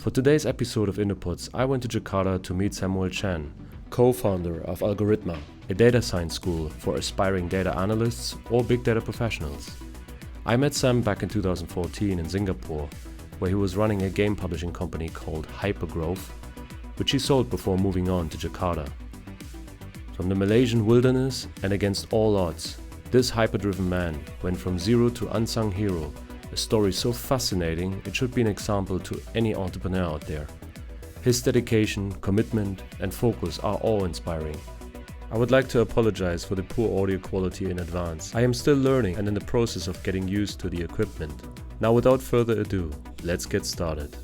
For today's episode of Indopods, I went to Jakarta to meet Samuel Chan, co-founder of Algorithma, a data science school for aspiring data analysts or big data professionals. I met Sam back in 2014 in Singapore, where he was running a game publishing company called Hypergrowth, which he sold before moving on to Jakarta. From the Malaysian wilderness and against all odds, this hyper-driven man went from zero to unsung hero, a story so fascinating it should be an example to any entrepreneur out there. His dedication, commitment and focus are awe-inspiring. I would like to apologize for the poor audio quality in advance. I am still learning and in the process of getting used to the equipment. Now without further ado, let's get started.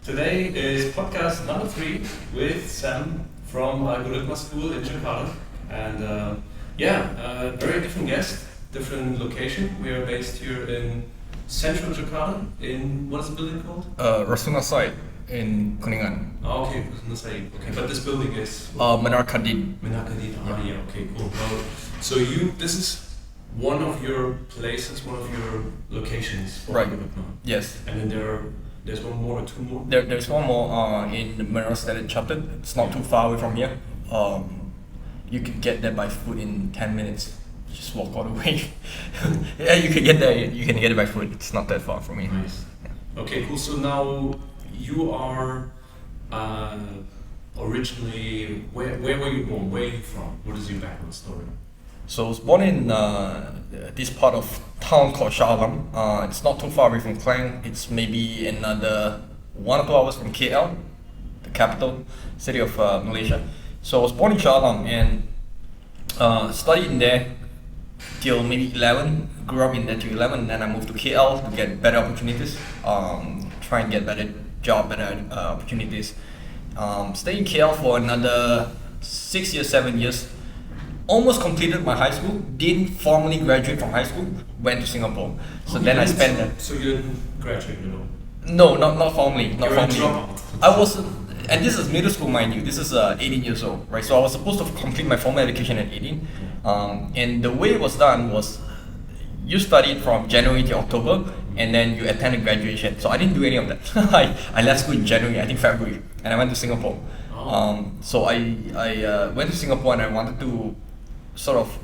Today is podcast number 3 with Sam from Algorithma School in Jakarta. And very different guest, different location. We are based here in central Jakarta, in, what is the building called? Rasuna site in Kuningan. Oh, okay, Rasuna site. Okay, but this building is? Menara Kadin. Menara Kadin, yeah, okay, cool. Well, so this is one of your places, one of your locations for Right. Algorithma. Yes. And then there's one more or two more? There's one more in Menara State Chapter. It's not too far away from here. You can get there by foot in 10 minutes. Just walk all the way. Yeah, you can get there. You can get it by foot. It's not that far from me. Nice. Yeah. Okay, cool. So now you are originally, where were you born? Where are you from? What is your background story? So I was born in this part of town called Shah Alam. It's not too far away from Klang. It's maybe another 1 or 2 hours from KL, the capital city of Malaysia. So I was born in Shah Alam and studied in there till maybe 11. Grew up in there till 11, and then I moved to KL to get better opportunities. Try and get better job, better opportunities. Stayed in KL for another 6 years, 7 years. Almost completed my high school. Didn't formally graduate from high school. Went to Singapore. So then I spent. So you didn't graduate, you know? No, not formally. Not You're formally. I was. And this is middle school, mind you. This is 18 years old, right? So I was supposed to complete my formal education at 18. And the way it was done was, you studied from January to October, and then you attended graduation. So I didn't do any of that. I left school in January, I think February, and I went to Singapore. So I went to Singapore and I wanted to sort of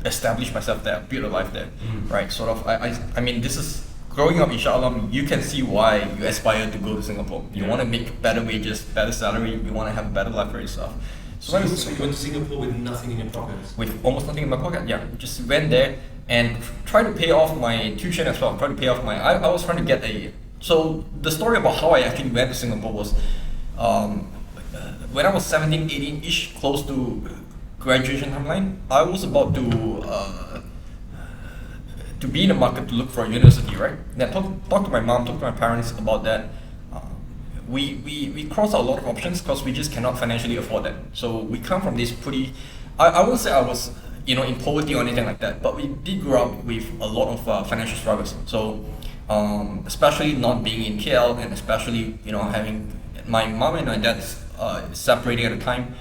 establish myself there, build a life there, right? Sort of. I mean, this is. Growing up in Shah Alam, you can see why you aspire to go to Singapore. You want to make better wages, better salary, you want to have a better life for yourself. So you went to Singapore with nothing in your pockets? With almost nothing in my pocket, yeah. Just went there and tried to pay off my tuition as well. Tried to pay off I was trying to get a... So the story about how I actually went to Singapore was when I was 17, 18-ish, close to graduation timeline, I was about to be in the market to look for a university, right? Then talk to my mom, talk to my parents about that. We crossed out a lot of options because we just cannot financially afford that. So we come from this pretty, I won't say I was in poverty or anything like that, but we did grow up with a lot of financial struggles. So especially not being in KL, and especially having my mom and my dad separating at the time.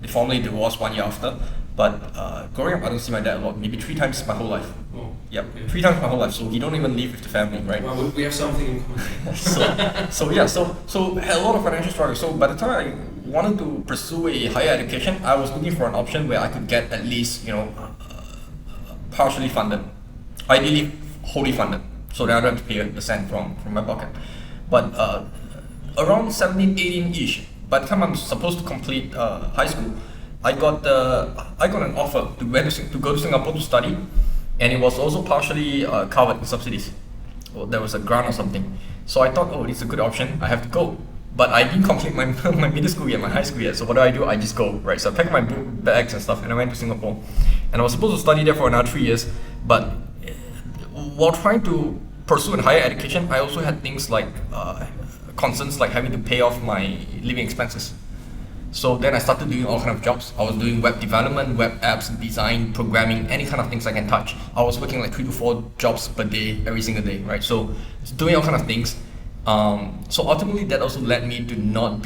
They formally divorced 1 year after. But growing up, I don't see my dad a lot. Maybe 3 times my whole life. Oh, yep, okay. 3 times my whole life. So he don't even live with the family, right? Well, we have something in common. So had a lot of financial struggles. So by the time I wanted to pursue a higher education, I was looking for an option where I could get at least partially funded, ideally wholly funded, so that I don't have to pay a cent from my pocket. But around 17, 18-ish, by the time I'm supposed to complete high school, I got an offer to go to Singapore to study, and it was also partially covered with subsidies. Well, there was a grant or something. So I thought, it's a good option. I have to go. But I didn't complete my middle school yet, my high school yet. So what do? I just go, right? So I packed my bags and stuff, and I went to Singapore. And I was supposed to study there for another 3 years. But while trying to pursue a higher education, I also had things like concerns like having to pay off my living expenses. So then I started doing all kind of jobs. I was doing web development, web apps, design, programming, any kind of things I can touch. I was working like 3 to 4 jobs per day, every single day, right? So doing all kind of things. So ultimately that also led me to not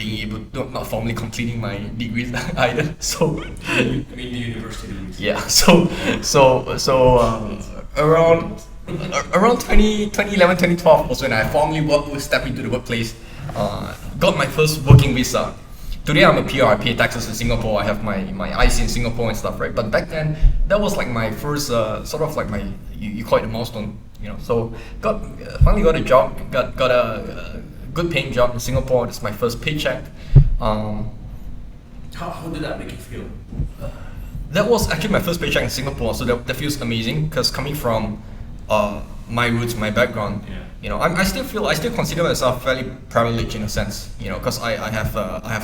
formally completing my degrees either. So I mean the university degrees. Yeah. So around Around 2011, 2012 was when I formally stepped into the workplace. Got my first working visa. Today I'm a PR, I pay taxes in Singapore, I have my IC in Singapore and stuff, right? But back then, that was like my first, sort of like my, you call it a milestone, you know? So finally got a job, got a good paying job in Singapore. It's my first paycheck. How did that make you feel? That was actually my first paycheck in Singapore, so that feels amazing, because coming from my roots, my background, you know, I still consider myself fairly privileged in a sense, you know, because I have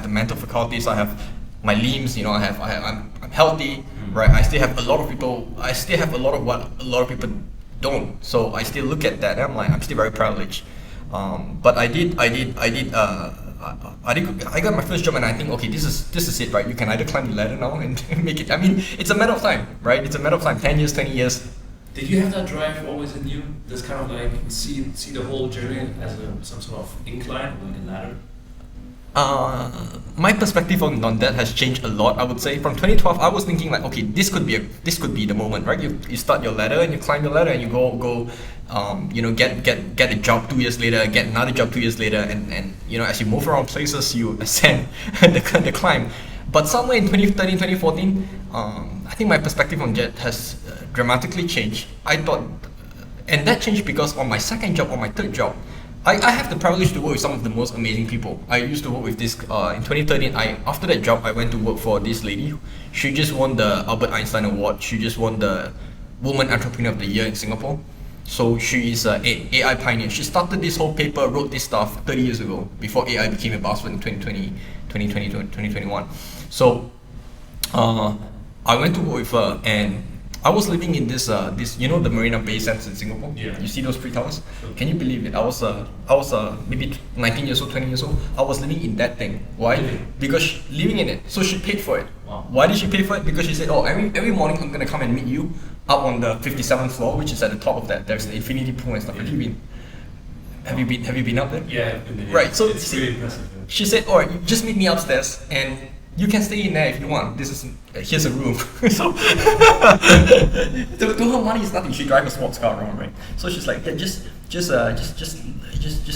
the mental faculties, I have my limbs, you know, I'm healthy, right? I still have a lot of what a lot of people don't, so I still look at that and I'm still very privileged. But I got my first job and I think, okay, this is it, right? You can either climb the ladder now and make it. I mean, it's a matter of time, right? It's a matter of time, 10 years, 20 years. Did you have that drive always in you? This kind of like see the whole journey as some sort of incline, like a ladder? My perspective on that has changed a lot. I would say from 2012, I was thinking like, okay, this could be the moment, right? You start your ladder and you climb your ladder and you go, you know, get a job 2 years later, get another job 2 years later, and you know, as you move around places, you ascend the climb. But somewhere in 2013, 2014, I think my perspective on that has dramatically changed. I thought, and that changed because on my second job, on my third job, I have the privilege to work with some of the most amazing people. I used to work with this, in 2013, after that job, I went to work for this lady. She just won the Albert Einstein Award. She just won the Woman Entrepreneur of the Year in Singapore. So she is an AI pioneer. She started this whole paper, wrote this stuff 30 years ago, before AI became a buzzword in 2021. So I went to work with her, and I was living in this you know, the Marina Bay Sands in Singapore. Yeah. You see those three towers? Sure. Can you believe it? I was maybe 19 years old, 20 years old. I was living in that thing. Why? Really? Because living in it. So she paid for it. Wow. Why did she pay for it? Because she said, oh, every morning I'm gonna come and meet you up on the 57th floor, which is at the top of that. There's the infinity pool and stuff. Yeah. Have you been up there? Yeah, I've been there. Right. So it's really impressive. she said, "Oh, you just meet me upstairs, and you can stay in there if you want. Here's a room." So to her, money is nothing. She drives a sports car around, right? So she's like, "Yeah, just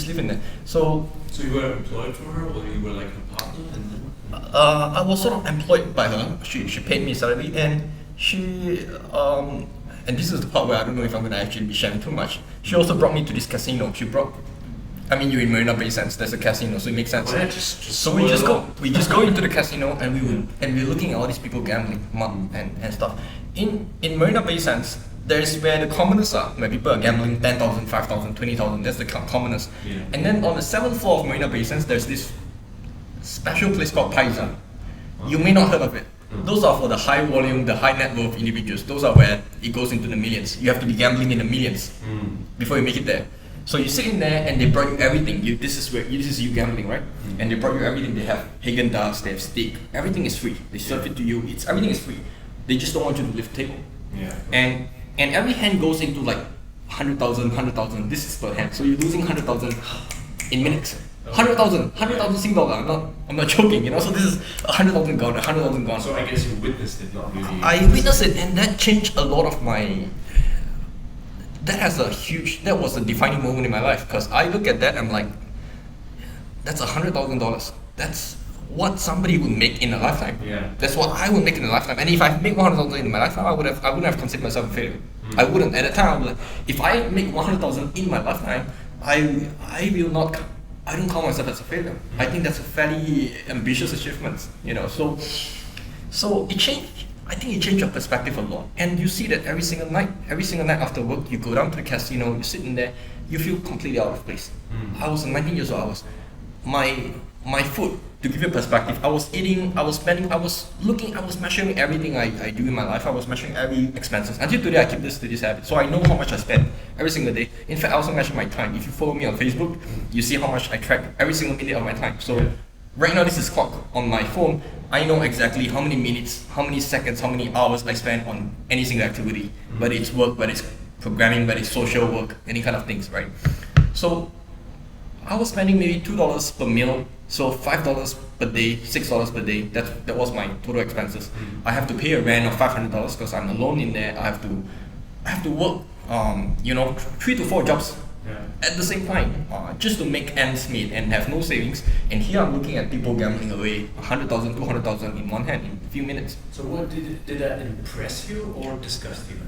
live in there." So you were employed for her, or you were like a partner? I was sort of employed by her. She paid me salary, and she and this is the part where I don't know if I'm gonna actually be sharing too much. She also brought me to this casino. I mean, you're in Marina Bay Sands. There's a casino, so it makes sense. Yeah, so we just go into the casino, and we're looking at all these people gambling, and stuff. In Marina Bay Sands, there's where the commoners are, where people are gambling 10,000, 5,000, 20,000. That's the commoners. Yeah. And then on the 7th floor of Marina Bay Sands, there's this special place called Paiza. You may not heard of it. Those are for the high volume, the high net worth individuals. Those are where it goes into the millions. You have to be gambling in the millions before you make it there. So you sit in there and they brought you everything. This is you gambling, right? And they brought you everything. They have Haagen-Dazs, they have steak. Everything is free. They serve it to you. Everything is free. They just don't want you to lift the table. Yeah. And every hand goes into like 100,000. This is per hand. So you're losing 100,000 in minutes. 100,000 Sing dollar. I'm not joking, you know. So this is 100,000 gone, 100,000 gone. So I guess you witnessed it, not really. I witnessed it, and that changed a lot of my. That was a defining moment in my life, because I look at that and I'm like, that's $100,000. That's what somebody would make in a lifetime. Yeah. That's what I would make in a lifetime. And if I make 100,000 in my lifetime, I wouldn't have considered myself a failure. I wouldn't. At the time, I was like, if I make 100,000 in my lifetime, I will not. I don't call myself as a failure. I think that's a fairly ambitious achievement, you know. So it changed. I think it changed your perspective a lot. And you see that every single night after work, you go down to the casino, you sit in there, you feel completely out of place. I was 19 years old. My food, to give you a perspective, I was eating, I was spending, I was measuring everything I do in my life. I was measuring every expenses. Until today, I keep this habit. So I know how much I spend every single day. In fact, I also measure my time. If you follow me on Facebook, you see how much I track every single minute of my time. So right now, this is clock on my phone. I know exactly how many minutes, how many seconds, how many hours I spend on any single activity, whether it's work, whether it's programming, whether it's social work, any kind of things, right? So I was spending maybe $2 per meal, so $5 per day, $6 per day. That was my total expenses. I have to pay a rent of $500 because I'm alone in there. I have to work 3 to 4 jobs at the same time, just to make ends meet and have no savings. And here I'm looking at people gambling away 100,000, 200,000 in one hand in a few minutes. So what did that impress you or disgust you?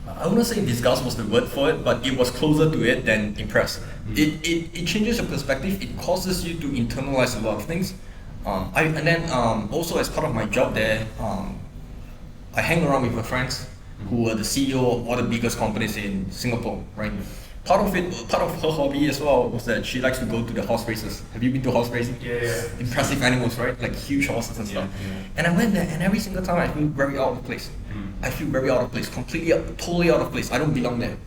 I wouldn't say disgust was the word for it, but it was closer to it than impressed. It changes your perspective. It causes you to internalize a lot of things. Also as part of my job there, I hang around with my friends who were the CEO of all the biggest companies in Singapore, right? Part of her hobby as well was that she likes to go to the horse races. Have you been to horse racing? Yeah. Impressive animals, right? Like huge horses and stuff. And I went there, and every single time I feel very out of place. I feel very out of place, totally out of place. I don't belong there,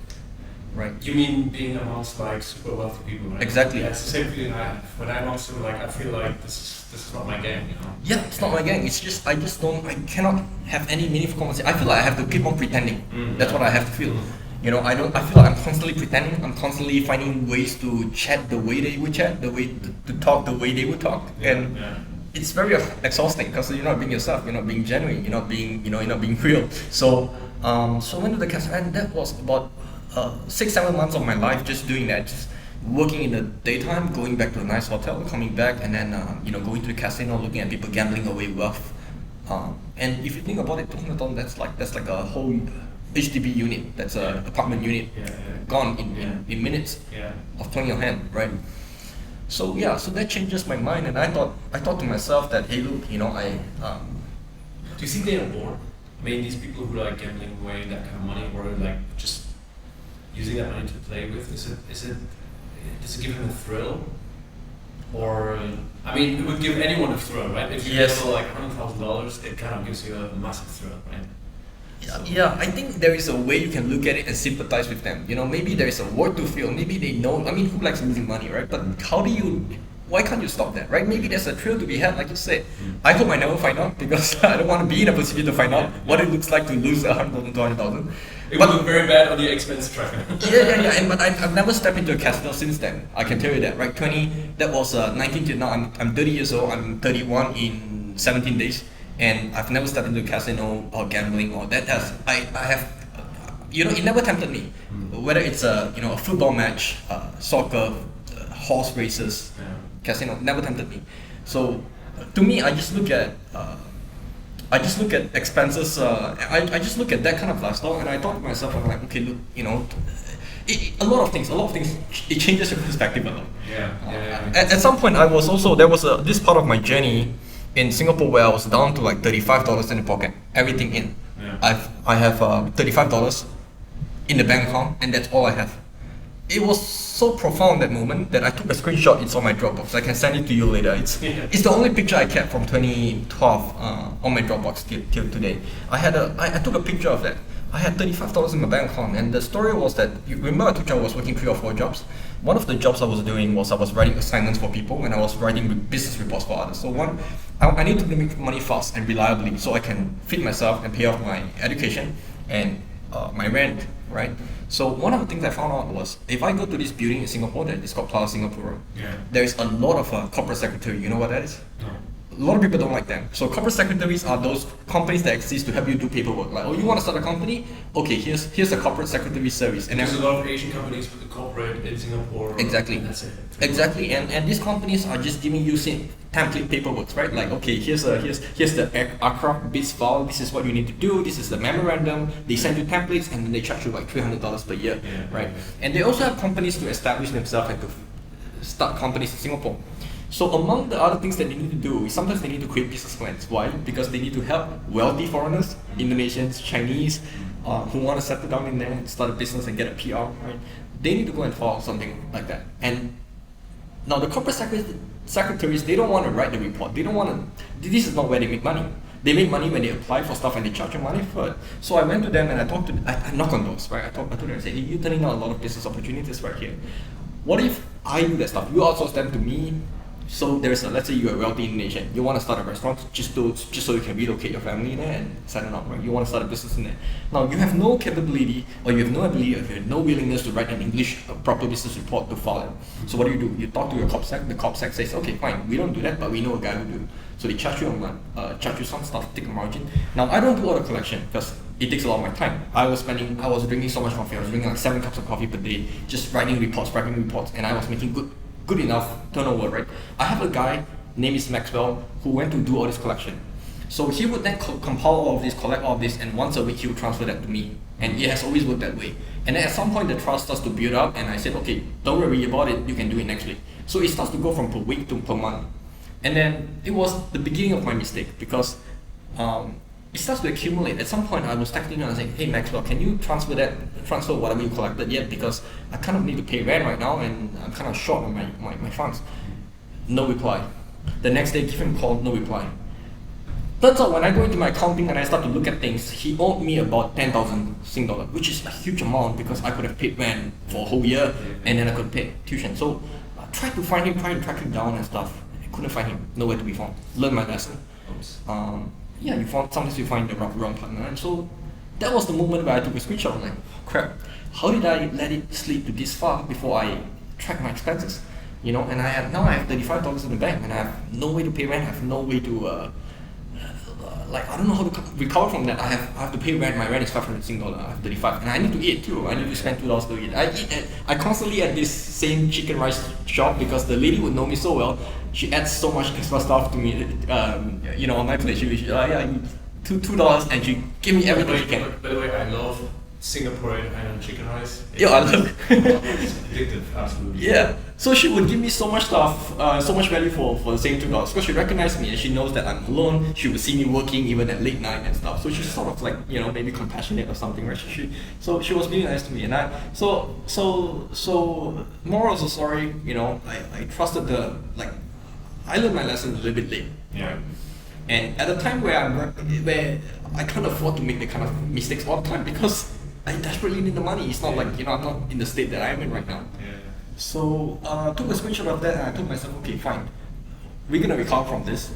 right? You mean being amongst like super wealthy people, right? Exactly. Yeah, it's the same feeling I have. When I'm also like, I feel like this is not my gang, you know? Yeah, it's not my gang. It's just I cannot have any meaningful conversation. I feel like I have to keep on pretending. That's what I have to feel. You know, I feel like I'm constantly pretending. I'm constantly finding ways to chat the way they would chat, the way to talk the way they would talk, and it's very exhausting because you're not being yourself. You're not being genuine. You're not being real. So, so I went to the casino, and that was about 6-7 months of my life just doing that, just working in the daytime, going back to a nice hotel, coming back, and then going to the casino, looking at people gambling away wealth. And if you think about it, 200,000, that's like a whole HDB unit, that's an apartment unit, gone in minutes of turning your hand, right? So so that changes my mind, and I thought to myself that, hey, look, do you think they are bored? I mean, these people who are like gambling away that kind of money, or like just using that money to play with, does it give them a thrill? Or, I mean, it would give anyone a thrill, right? If you gamble like $100,000, it kind of gives you a massive thrill, right? Yeah, I think there is a way you can look at it and sympathize with them. Maybe there is a word to feel. Maybe they know. I mean, who likes losing money, right? But why can't you stop that, right? Maybe there's a thrill to be had, like you said. I hope I never find out because I don't want to be in a position to find out what it looks like to lose 100,000, 200,000. It would look very bad on the expense tracker. But I've never stepped into a casino since then. I can tell you that, right? That was 19 till now. I'm 30 years old. I'm 31 in 17 days. And I've never stepped into a casino or gambling or that I have, it never tempted me. Whether it's a football match, soccer, horse races, casino, never tempted me. So to me, I just look at expenses. I just look at that kind of lifestyle, and I thought to myself, I'm like, okay, look, a lot of things, it changes your perspective a lot. At some point, there was this part of my journey in Singapore where I was down to like $35 in the pocket, everything in. I have $35 in the bank account, and that's all I have. It was so profound that moment that I took a screenshot. It's on my Dropbox. I can send it to you later. It's the only picture I kept from 2012 on my Dropbox till today. I took a picture of that. I had $35 in my bank account, and the story was that, you remember I told you I was working 3 or 4 jobs? One of the jobs I was doing was I was writing assignments for people, and I was writing business reports for others. So I need to make money fast and reliably so I can feed myself and pay off my education and my rent, right? So one of the things I found out was, if I go to this building in Singapore that is called Plaza Singapura, there is a lot of corporate secretary. You know what that is? No. A lot of people don't like them. So corporate secretaries are those companies that exist to help you do paperwork. Like, you want to start a company? Okay, here's a corporate secretary service. And there's a lot of Asian companies with the corporate in Singapore. Exactly. And that's it. Exactly, and these companies are just giving you template paperwork, right? Like, okay, here's the aircraft bits file. This is what you need to do. This is the memorandum. They send you templates, and then they charge you like $300 per year, right? And they also have companies to establish themselves and to start companies in Singapore. So among the other things that they need to do is sometimes they need to create business plans. Why? Because they need to help wealthy foreigners, Indonesians, Chinese, who want to settle down in there and start a business and get a PR, right? They need to go and file something like that. And now the corporate secretaries, they don't want to write the report. They don't want to. This is not where they make money. They make money when they apply for stuff and they charge you money for it. So I went to them and I knock on doors, right? I told them and said, hey, you're turning down a lot of business opportunities right here. What if I do that stuff? You outsource them to me. So there's let's say you're a wealthy Indonesian, you want to start a restaurant just so you can relocate your family there and settle up, right? You want to start a business in there. Now you have no capability, or you have no ability, or you have no willingness to write an English proper business report to file it. So what do? You talk to your COPSEC. The COPSEC says, okay, fine, we don't do that, but we know a guy who do. So they charge you some stuff, take a margin. Now I don't do auto collection because it takes a lot of my time. I was drinking so much coffee. I was drinking like 7 cups of coffee per day, just writing reports, and I was making good enough turnover, right? I have a guy, name is Maxwell, who went to do all this collection. So he would then compile all of this, collect all of this, and once a week he would transfer that to me. And it has always worked that way. And then at some point the trust starts to build up, and I said, okay, don't worry about it, you can do it next week. So it starts to go from per week to per month. And then it was the beginning of my mistake, because it starts to accumulate. At some point I was texting him and saying, hey Maxwell, can you transfer whatever you collected yet, because I kind of need to pay rent right now and I'm kind of short on my funds. No reply. The next day, give him a call, no reply. Turns out when I go into my accounting and I start to look at things, he owed me about 10,000 Sing dollar, which is a huge amount, because I could have paid rent for a whole year and then I could pay tuition. So I tried to find him, tried to track him down and stuff. I couldn't find him, nowhere to be found. Learned my lesson. Sometimes you find the wrong partner. And so that was the moment where I took a screenshot. I'm like, crap, how did I let it slip to this far before I track my expenses? And I have $35 in the bank, and I have no way to pay rent. I have no way to I don't know how to recover from that. I have to pay rent. My rent is 500 Sing dollar. I have 35, and I need to eat too. I need to spend $2 to eat. I constantly at this same chicken rice shop, because the lady would know me so well. She adds so much extra stuff to me. On my plate, she $2, and she give me everything she can. By the way, I love Singaporean island chicken rice. I love. It's addictive, absolutely. Yeah. So she would give me so much stuff, so much value for the same $2, because she recognized me and she knows that I'm alone. She would see me working even at late night and stuff. So she's sort of like, maybe compassionate or something, right? So she was really nice to me, and so moral of the story, I trusted I learned my lesson a little bit late. Yeah. And at a time where I can't afford to make the kind of mistakes all the time, because I desperately need the money. It's not like, I'm not in the state that I am in right now. Yeah. So took a screenshot of that, and I told myself, okay, fine, we're gonna recover from this.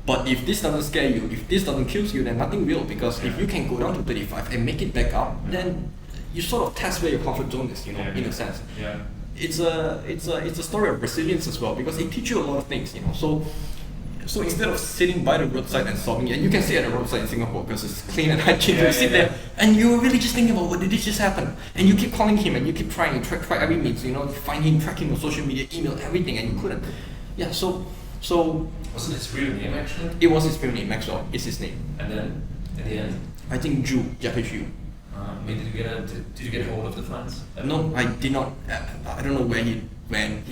But if this doesn't scare you, if this doesn't kill you, then nothing will. Because if you can go down to 35 and make it back up, then you sort of test where your comfort zone is, in a sense. Yeah. It's a story of resilience as well, because it teaches you a lot of things, So instead of sitting by the roadside and sobbing, and you can sit at the roadside in Singapore because it's clean and hygiene, you sit there and you're really just thinking about, what did this just happen? And you keep calling him and you keep trying, try every means, find him, track him on social media, email, everything, and you couldn't. Yeah, so wasn't his real name actually? It was his real name, Maxwell. It's his name. And then at the end, I think Ju, Ju. did you get hold of the funds? No, I did not. I don't know where he went.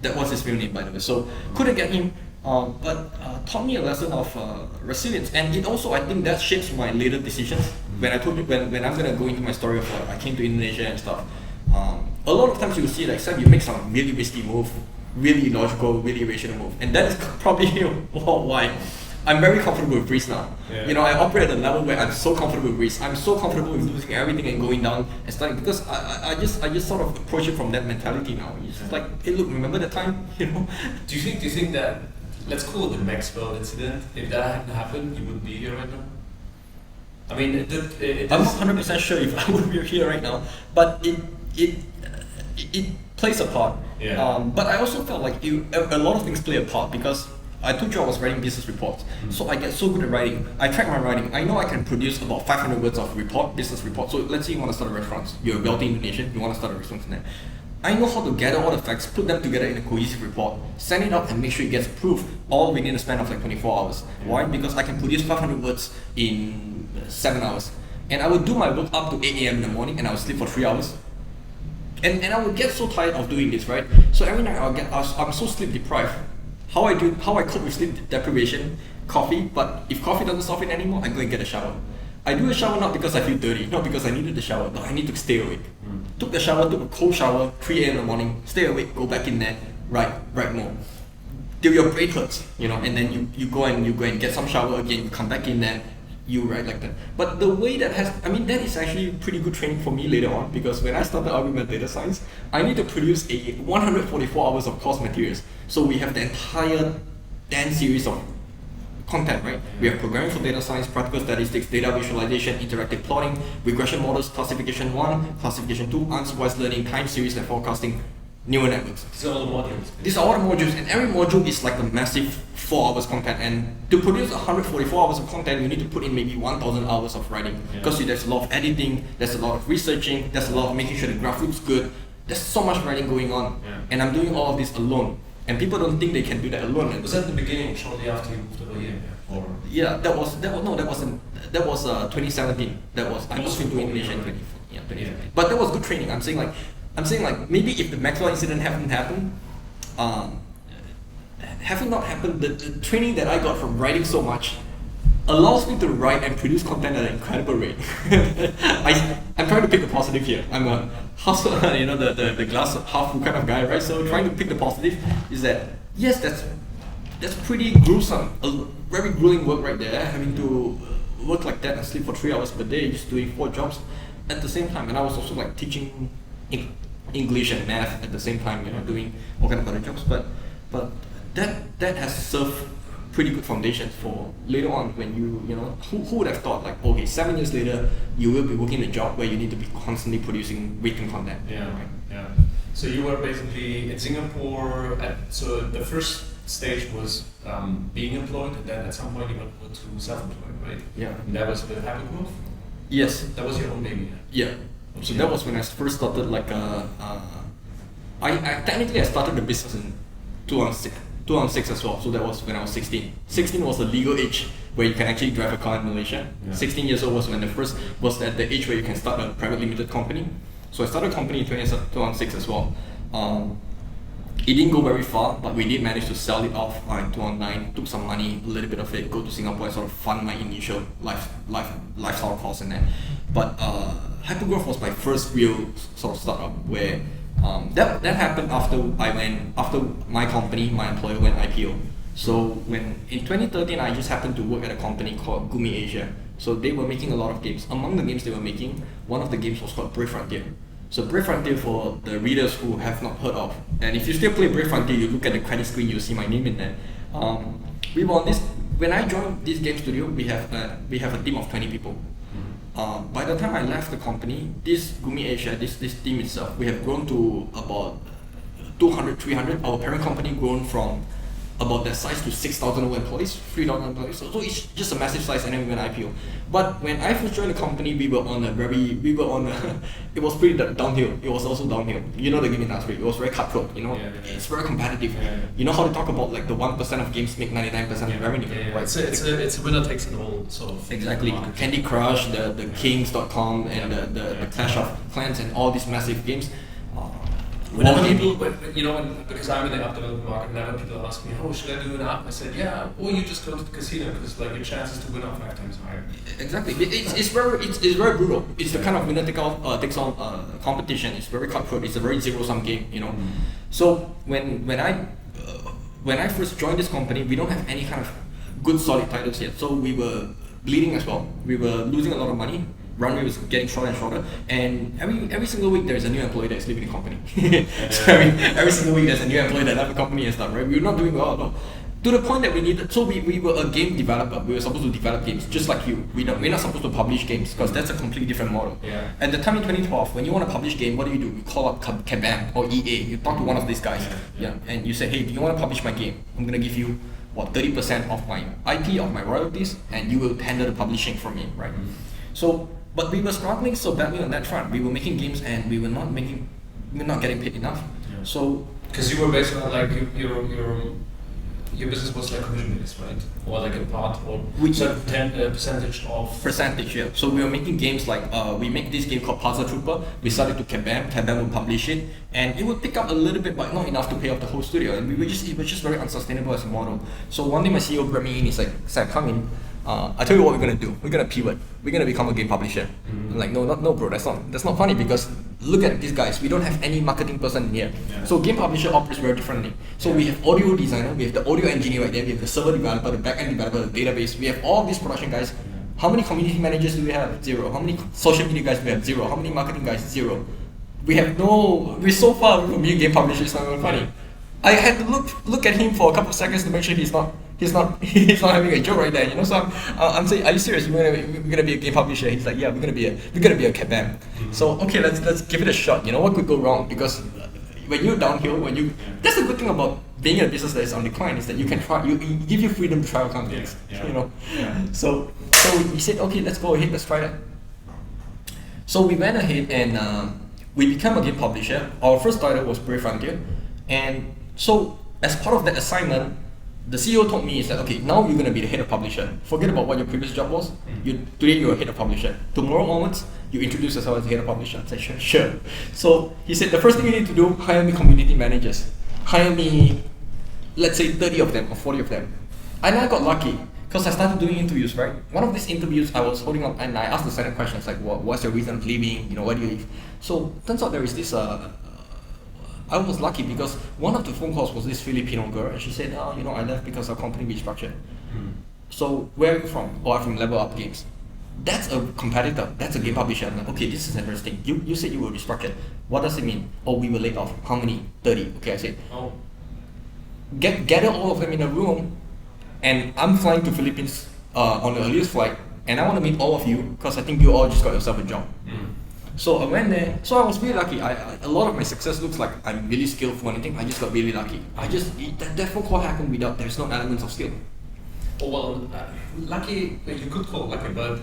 That was his real name, by the way. So couldn't get him. But taught me a lesson of resilience, and it also, I think, that shapes my later decisions. When I told you, when I'm gonna go into my story of I came to Indonesia and stuff, a lot of times you will see Sam, you make some really risky move, really illogical, really irrational move, and that is probably why I'm very comfortable with risk now. Yeah. I operate at a level where I'm so comfortable with risk. I'm so comfortable with losing everything and going down and starting, because I just sort of approach it from that mentality now. It's just like, hey, look, remember that time? Do you think that, let's call it the Maxwell incident, if that hadn't happened, you wouldn't be here right now? I mean, I'm not 100% sure if I would be here right now, but it plays a part. Yeah. But I also felt like a lot of things play a part, because I told you I was writing business reports. So I get so good at writing. I track my writing. I know I can produce about 500 words of business report. So let's say you want to start a restaurant. You're a wealthy Indonesian, you want to start a restaurant from there. I know how to gather all the facts, put them together in a cohesive report, send it out and make sure it gets approved, all within a span of 24 hours. Why? Because I can produce 500 words in 7 hours. And I would do my work up to 8 a.m. in the morning, and I would sleep for 3 hours. And I would get so tired of doing this, right? So every night I'm so sleep deprived. How I cope with sleep deprivation, coffee, but if coffee doesn't solve it anymore, I go and get a shower. I do a shower not because I feel dirty, not because I needed the shower, but I need to stay awake. Took the shower, took a cold shower, 3 a.m. in the morning, stay awake, go back in there, write more. Till your brain hurts, and then you go and get some shower again, you come back in there, you write like that. But the way that that is actually pretty good training for me later on, because when I started out with data science, I need to produce 144 hours of course materials. So we have the entire 10 series of content, right? We have programming for data science, practical statistics, data visualization, interactive plotting, regression models, classification 1, classification 2, unsupervised learning, time series and forecasting. neural networks. These are all the modules. These are all the modules, and every module is like a massive 4 hours content. And to produce 144 hours of content, you need to put in maybe 1,000 hours of writing, because there's a lot of editing, there's a lot of researching, there's a lot of making sure the graph looks good. There's so much writing going on, and I'm doing all of this alone. And people don't think they can do that alone. Was that the beginning, shortly after you moved over here? Or? Yeah, that was 2017. I moved into Indonesia in 2015. But that was good training. I'm saying like maybe if the Maxwell incident hadn't happened, having not happened, the training that I got from writing so much allows me to write and produce content at an incredible rate. I'm trying to pick the positive here. I'm a hustle, the glass half full kind of guy, right? So trying to pick the positive is that yes, that's pretty gruesome, very grueling work right there. Having to work like that and sleep for 3 hours per day, just doing 4 jobs at the same time. And I was also like teaching English and math at the same time, doing all kind of other jobs. But that has served pretty good foundations for later on when who would have thought like, okay, 7 years later you will be working a job where you need to be constantly producing written content. So you were basically in Singapore so the first stage was being employed, and then at some point you went to self-employed, right? And that was with Happy Growth? Yes. That was your own baby? So that was when I first started like I started the business in 2006 as well, so that was when I was 16. 16 was the legal age where you can actually drive a car in Malaysia. 16 years old was when was at the age where you can start a private limited company. So I started a company in 2006 as well. It didn't go very far, but we did manage to sell it off in 2009, took some money, a little bit of it, go to Singapore and sort of fund my initial lifestyle costs and that. But Hypergrowth was my first real sort of startup where that happened after my company, my employer, went IPO. So when in 2013 I just happened to work at a company called Gumi Asia. So they were making a lot of games. Among the games they were making, one of the games was called Brave Frontier. So Brave Frontier, for the readers who have not heard of, and if you still play Brave Frontier, you look at the credit screen, you'll see my name in there. We were on this. When I joined this game studio, we have a team of 20 people. By the time I left the company, this Gumi Asia, this team itself, we have grown to about 200, 300. Our parent company grown from about that size to 6,000 employees, 3,000 employees. So it's just a massive size, and then we went IPO. But when I first joined the company, it was pretty downhill. It was also downhill. You know the game industry, it was very cutthroat, it's very competitive. You know how to talk about like the 1% of games make 99% of revenue, right? It's a winner takes it all sort of. Exactly. Candy Crush, the Kings.com, and the Clash of Clans, and all these massive games. Whenever people, because I'm in the app development market, whenever people ask me, oh, should I do an app? I said, yeah, or you just go to the casino, because like your chances to win are 5 times higher. Exactly. It's very brutal. It's the kind of winner takes all competition. It's very cutthroat. It's a very zero-sum game, So when I first joined this company, we don't have any kind of good solid titles yet. So we were bleeding as well. We were losing a lot of money. Runway was getting shorter and shorter, and every single week there's a new employee that's leaving the company. So every single week there's a new employee that left the company and stuff, right? We were not doing well at all. To the point that we were a game developer. We were supposed to develop games, just like you. We're not supposed to publish games, because that's a completely different model. At the time in 2012, when you want to publish a game, what do? You call up Kabam or EA. You talk to one of these guys, and you say, hey, do you want to publish my game? I'm gonna give you 30% of my IP, of my royalties, and you will handle the publishing for me, right? So. But we were struggling so badly on that front. We were making games and we were not getting paid enough. So because you were basically like your business was like commission based, right? Or like a part or percentage of percentage. Yeah. So we were making games like we make this game called Puzzle Trooper. We started to Kabam. Kabam would publish it, and it would pick up a little bit, but not enough to pay off the whole studio. And it was just very unsustainable as a model. So one day my CEO brought me in. He's like, "Sam, come in. I tell you what we're gonna do. We're gonna pivot. We're gonna become a game publisher." I'm like, no, bro. That's not funny, because look at these guys. We don't have any marketing person in here. So game publisher operates very differently. So we have audio designer, we have the audio engineer right there, we have the server developer, the backend developer, the database. We have all these production guys. How many community managers do we have? 0. How many social media guys do we have? 0. How many marketing guys? 0. We're so far from being game publishers. It's not even funny. I had to look at him for a couple of seconds to make sure he's not having a joke right there, So I'm saying, are you serious? We're gonna be a game publisher? He's like, yeah, we're gonna be a Kabam. So okay, let's give it a shot. What could go wrong? Because when you're downhill, that's the good thing about being in a business that is on decline is that you can try. You give you freedom to try out things. You know. Yeah. So we said, okay, let's go ahead, let's try that. So we went ahead and we became a game publisher. Our first title was Brave Frontier, and so as part of that assignment, the CEO told me is that okay, now you're gonna be the head of publisher. Forget about what your previous job was. Today you're a head of publisher. Tomorrow onwards, you introduce yourself as the head of publisher. I said sure. So he said the first thing you need to do, hire me community managers. Hire me, let's say 30 of them or 40 of them. And I got lucky because I started doing interviews, right? One of these interviews I was holding up and I asked the standard questions like, what's your reason of leaving? You know, why do you leave? So turns out there is this. I was lucky because one of the phone calls was this Filipino girl, and she said, "Oh, you know, I left because our company restructured." So where are you from? Oh, I'm from Level Up Games. That's a competitor. That's a game publisher. I'm like, okay, this is interesting. You said you were restructured. What does it mean? Oh, we were laid off. How many? 30. Okay, I said. Oh. Gather all of them in a room, and I'm flying to Philippines on the earliest flight, and I want to meet all of you because I think you all just got yourself a job. So I went there. So I was really lucky. A lot of my success looks like I'm really skilled for anything. I just got really lucky. That phone call happened without there's no elements of skill. Oh, well, lucky, you could call it lucky, but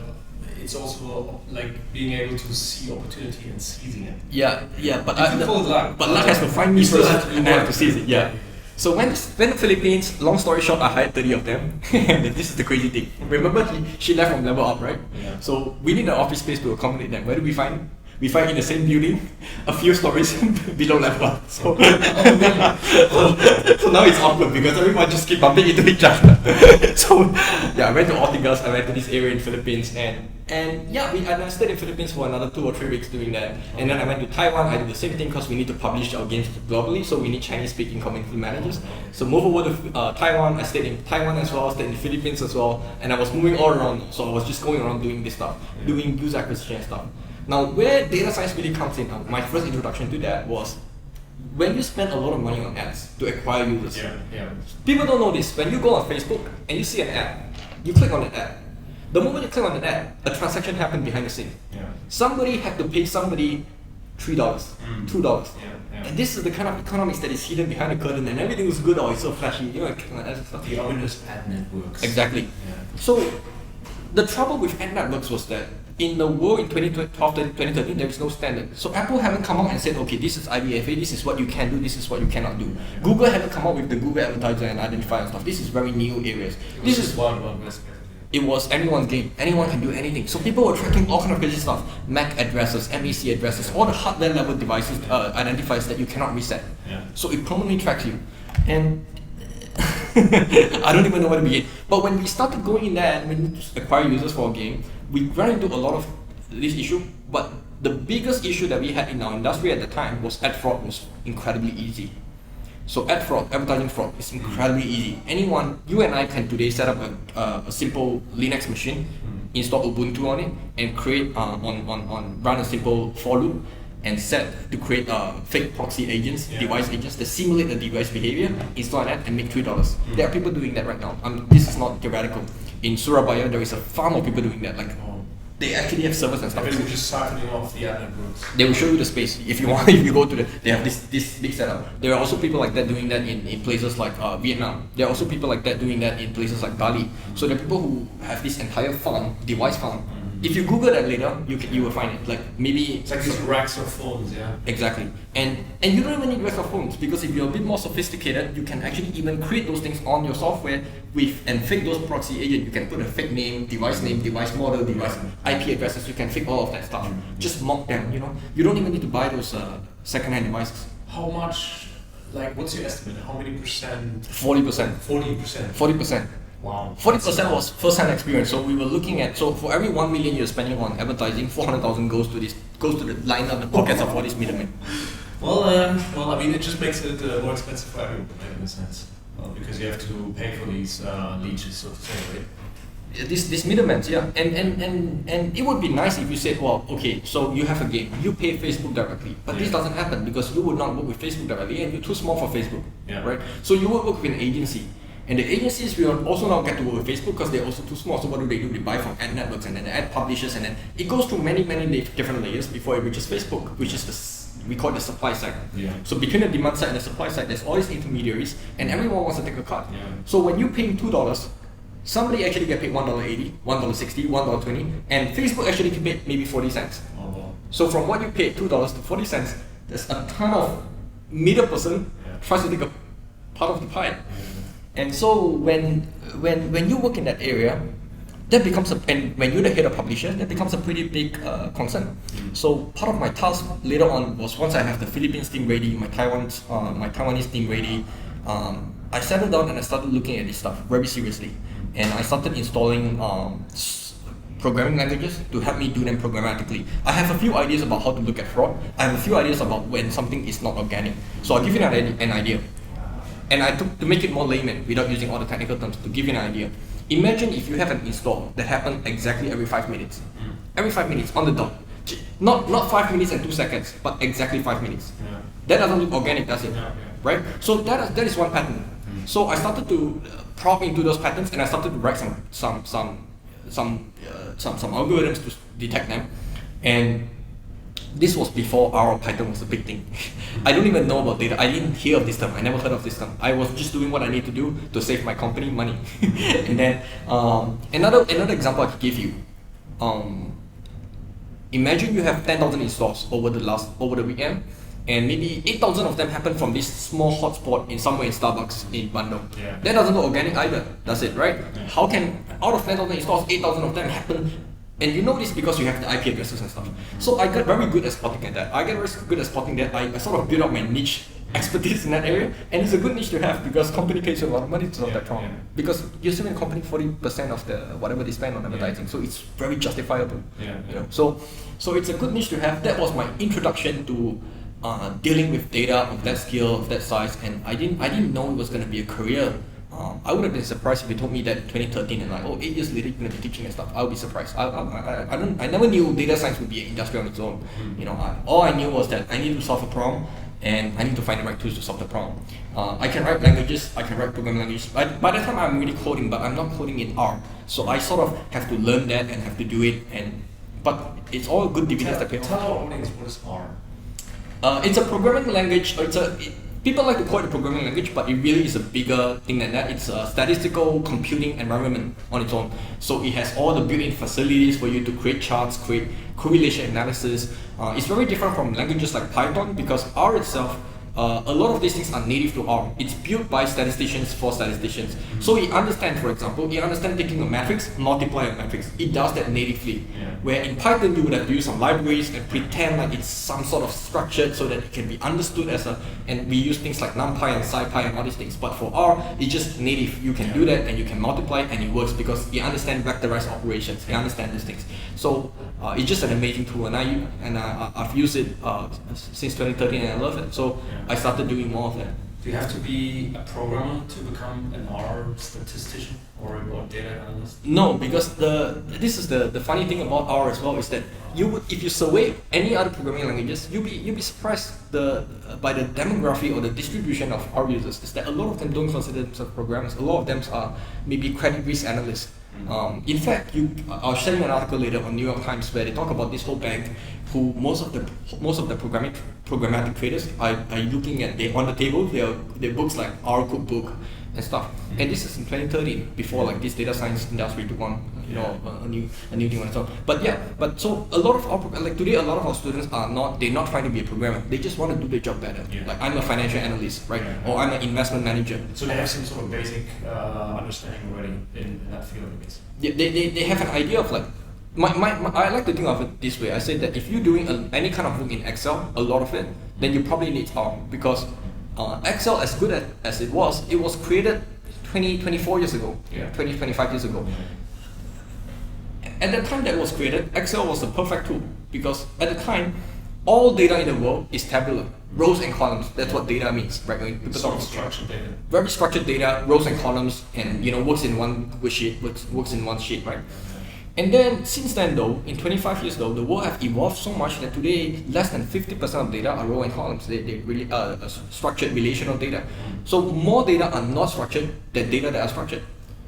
it's also like being able to see opportunity and seizing it. Yeah, but you could call it luck. But luck has to find me You still first, have to do and I have work. to seize it. Yeah. So when the Philippines, long story short, I hired 30 of them. And this is the crazy thing. Remember, she left from Level Up, right? Yeah. So we need an office space to accommodate them. Where do we find? We find in the same building, a few stories below Level Up. So, so now it's awkward because everyone just keep bumping into each other. So yeah, I went to Ortigas, I went to this area in Philippines, and yeah, I stayed in Philippines for another 2 or 3 weeks doing that. And then I went to Taiwan. I did the same thing because we need to publish our games globally, so we need Chinese-speaking community managers. So move over to Taiwan. I stayed in Taiwan as well, stayed in the Philippines as well, and I was moving all around. So I was just going around doing this stuff, doing user acquisition and stuff. Now, where data science really comes in, my first introduction to that was when you spend a lot of money on ads to acquire users. Yeah. People don't know this. When you go on Facebook and you see an ad, you click on the ad. The moment you click on the ad, a transaction happened behind the scene. Yeah. Somebody had to pay somebody $3, $2. Yeah. And this is the kind of economics that is hidden behind the curtain, and everything is good or it's so flashy. You know, click on ads and stuff. The ominous ad networks. Exactly. Yeah. So the trouble with ad networks was that in the world in 2012, 2013, there is no standard. So Apple haven't come out and said, okay, this is IDFA, this is what you can do, this is what you cannot do. Google haven't come out with the Google advertiser and identifier and stuff. This is very new areas. This is one best. it was anyone's game. Anyone can do anything. So people were tracking all kind of crazy stuff. MAC addresses, MEC addresses, all the hardware level devices, identifiers that you cannot reset. Yeah. So it permanently tracks you. And I don't even know where to begin. But when we started going in there and when we acquire users for a game, we ran into a lot of this issue. But the biggest issue that we had in our industry at the time was ad fraud was incredibly easy. So ad fraud, advertising fraud is incredibly easy. Anyone, you and I can today set up a simple Linux machine, install Ubuntu on it, and create run a simple for loop, and set to create fake proxy agents, device agents that simulate the device behavior, install an ad, and make $3. There are people doing that right now. This is not theoretical. In Surabaya, there is a farm of people doing that. Like they actually have servers and stuff. Everything just siphoning off the ad networks. They will show you the space if you want. If you go to they have this big setup. There are also people like that doing that in places like Vietnam. There are also people like that doing that in places like Bali. So there are people who have this entire farm, device farm. If you Google that later, you will find it. Like maybe It's like these racks of phones, yeah. Exactly. And you don't even need racks of phones because if you're a bit more sophisticated, you can actually even create those things on your software and fake those proxy agents. You can put a fake name, device model, device IP addresses. You can fake all of that stuff. Just mock them. You know, you don't even need to buy those second-hand devices. How much? Like, what's your estimate? How many percent? 40%. 40%. 40%. Wow. 40% was first-hand experience. So we were looking at for every 1 million you're spending on advertising, 400,000 goes to the line of the pockets of all these middlemen. Well, I mean, it just makes it more expensive for everyone, in a sense. Well, because you have to pay for these leeches, so to say, right? These middlemen, yeah, and it would be nice if you said, well, okay, so you have a game, you pay Facebook directly, but this doesn't happen because you would not work with Facebook directly, and you're too small for Facebook, right? So you would work with an agency. And the agencies will also not get to work with Facebook because they're also too small. So what do? They buy from ad networks and then ad publishers, and then it goes through many different layers before it reaches Facebook, which is we call it the supply side. Yeah. So between the demand side and the supply side, there's all these intermediaries, and everyone wants to take a cut. Yeah. So when you pay $2, somebody actually get paid $1.80, $1.60, $1.20, and Facebook actually can pay maybe 40 cents. Oh, wow. So from what you paid, $2 to 40 cents, there's a ton of middle person tries to take a part of the pie. And so when you work in that area, that becomes and when you're the head of publisher, that becomes a pretty big concern. So part of my task later on was, once I have the Philippines team ready, my Taiwanese team ready, I settled down and I started looking at this stuff very seriously, and I started installing programming languages to help me do them programmatically. I have a few ideas about how to look at fraud. I have a few ideas about when something is not organic. So I'll give you an idea. And I took to make it more layman without using all the technical terms, to give you an idea. Imagine if you have an install that happens exactly every 5 minutes. Every 5 minutes on the dot. Not 5 minutes and 2 seconds, but exactly 5 minutes. Yeah. That doesn't look organic, does it? Yeah. Right? So that is one pattern. So I started to prop into those patterns, and I started to write some algorithms to detect them. And this was before R or Python was a big thing. I don't even know about data. I didn't hear of this term. I never heard of this term. I was just doing what I need to do to save my company money. And then another example I could give you. Imagine you have 10,000 installs over the weekend, and maybe 8,000 of them happen from this small hotspot in somewhere in Starbucks in Bandung. Yeah. That doesn't look organic either, does it? Right? Yeah. How can out of 10,000 installs, 8,000 of them happen? And you know this because you have the IP addresses and stuff. So I got very good at spotting that. I sort of built up my niche expertise in that area, and it's a good niche to have because company pays you a lot of money to solve that problem. Yeah. Because you're still in a company 40% of the whatever they spend on advertising, so it's very justifiable. Yeah. You know, so it's a good niche to have. That was my introduction to dealing with data of that scale, of that size, and I didn't know it was going to be a career. I would have been surprised if you told me that in 2013 and 8 years later you're going to be teaching and stuff. I would be surprised. I never knew data science would be an industry on its own. You know, all I knew was that I need to solve a problem, and I need to find the right tools to solve the problem. I can write languages, I can write programming languages. By the time I'm really coding, but I'm not coding in R, so I sort of have to learn that and have to do it. But it's all good dividends that pay off. Tell our audience what is R. It's a programming language. People like to call it a programming language, but it really is a bigger thing than that. It's a statistical computing environment on its own. So it has all the built-in facilities for you to create charts, create correlation analysis. It's very different from languages like Python because R itself, a lot of these things are native to R. It's built by statisticians for statisticians. So it understands, for example, taking a matrix, multiply a matrix. It does that natively. Yeah. Where in Python you would have to use some libraries and pretend like it's some sort of structured so that it can be understood and we use things like NumPy and SciPy and all these things. But for R, it's just native. You can do that and you can multiply and it works because you understand vectorized operations. You understand these things. So it's just an amazing tool, and I've used it since 2013 and I love it. So I started doing more of that. Do you have to be a programmer to become an R statistician or a data analyst? No, because this is the funny thing about R as well is that if you survey any other programming languages, you'll be surprised by the demography or the distribution of R users. Is that a lot of them don't consider themselves programmers. A lot of them are maybe credit risk analysts. In fact, I'll share you an article later on New York Times where they talk about this whole bank, who most of the programmatic traders are looking at on the table their books like R Cookbook and stuff. And this is in 2013, before like this data science industry took on a new thing on its own. But so a lot of today a lot of our students they're not trying to be a programmer. They just want to do their job better. Yeah. Like I'm a financial analyst, right? Yeah. Or I'm an investment manager. So they have some sort of basic understanding already in that field, I guess. Yeah, they have an idea of like. I like to think of it this way. I say that if you're doing any kind of work in Excel, a lot of it, then you probably need R because Excel, as good as it was created 24 years ago, 25 years ago. At the time that it was created, Excel was the perfect tool because at the time, all data in the world is tabular, rows and columns. That's what data means, right? People talk structured data. Very structured data, rows and columns, and works in one sheet, works in one sheet, right? And then since then though, in 25 years though, the world have evolved so much that today less than 50% of data are row and columns. They really structured relational data. So more data are not structured than data that are structured.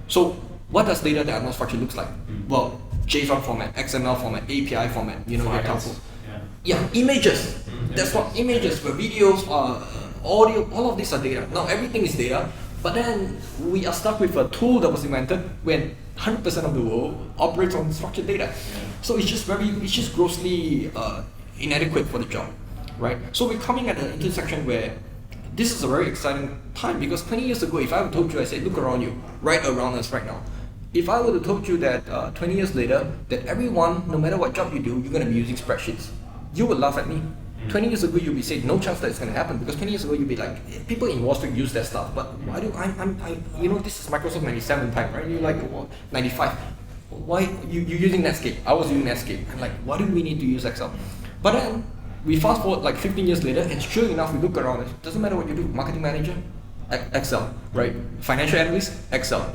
So what does data that are not structured looks like? Well, JSON format, XML format, API format, your type of. Yeah, images. That's what images, for videos, audio, all of these are data. Now everything is data, but then we are stuck with a tool that was invented when 100% of the world operates on structured data. So it's just grossly inadequate for the job, right? So we're coming at an intersection where this is a very exciting time, because 20 years ago, if I would told you, I said, look around you, right around us right now. If I would have told you that 20 years later, that everyone, no matter what job you do, you're going to be using spreadsheets, you would laugh at me. 20 years ago, you'd be saying, no chance that it's going to happen, because 20 years ago, you'd be like, people in Wall Street use that stuff, but why do this is Microsoft 97 time, right? You're like, 95. Why, you're using Netscape, I was using Netscape. I'm like, why do we need to use Excel? But then, we fast forward like 15 years later, and sure enough, we look around, it doesn't matter what you do, marketing manager, Excel, right? Financial analyst, Excel.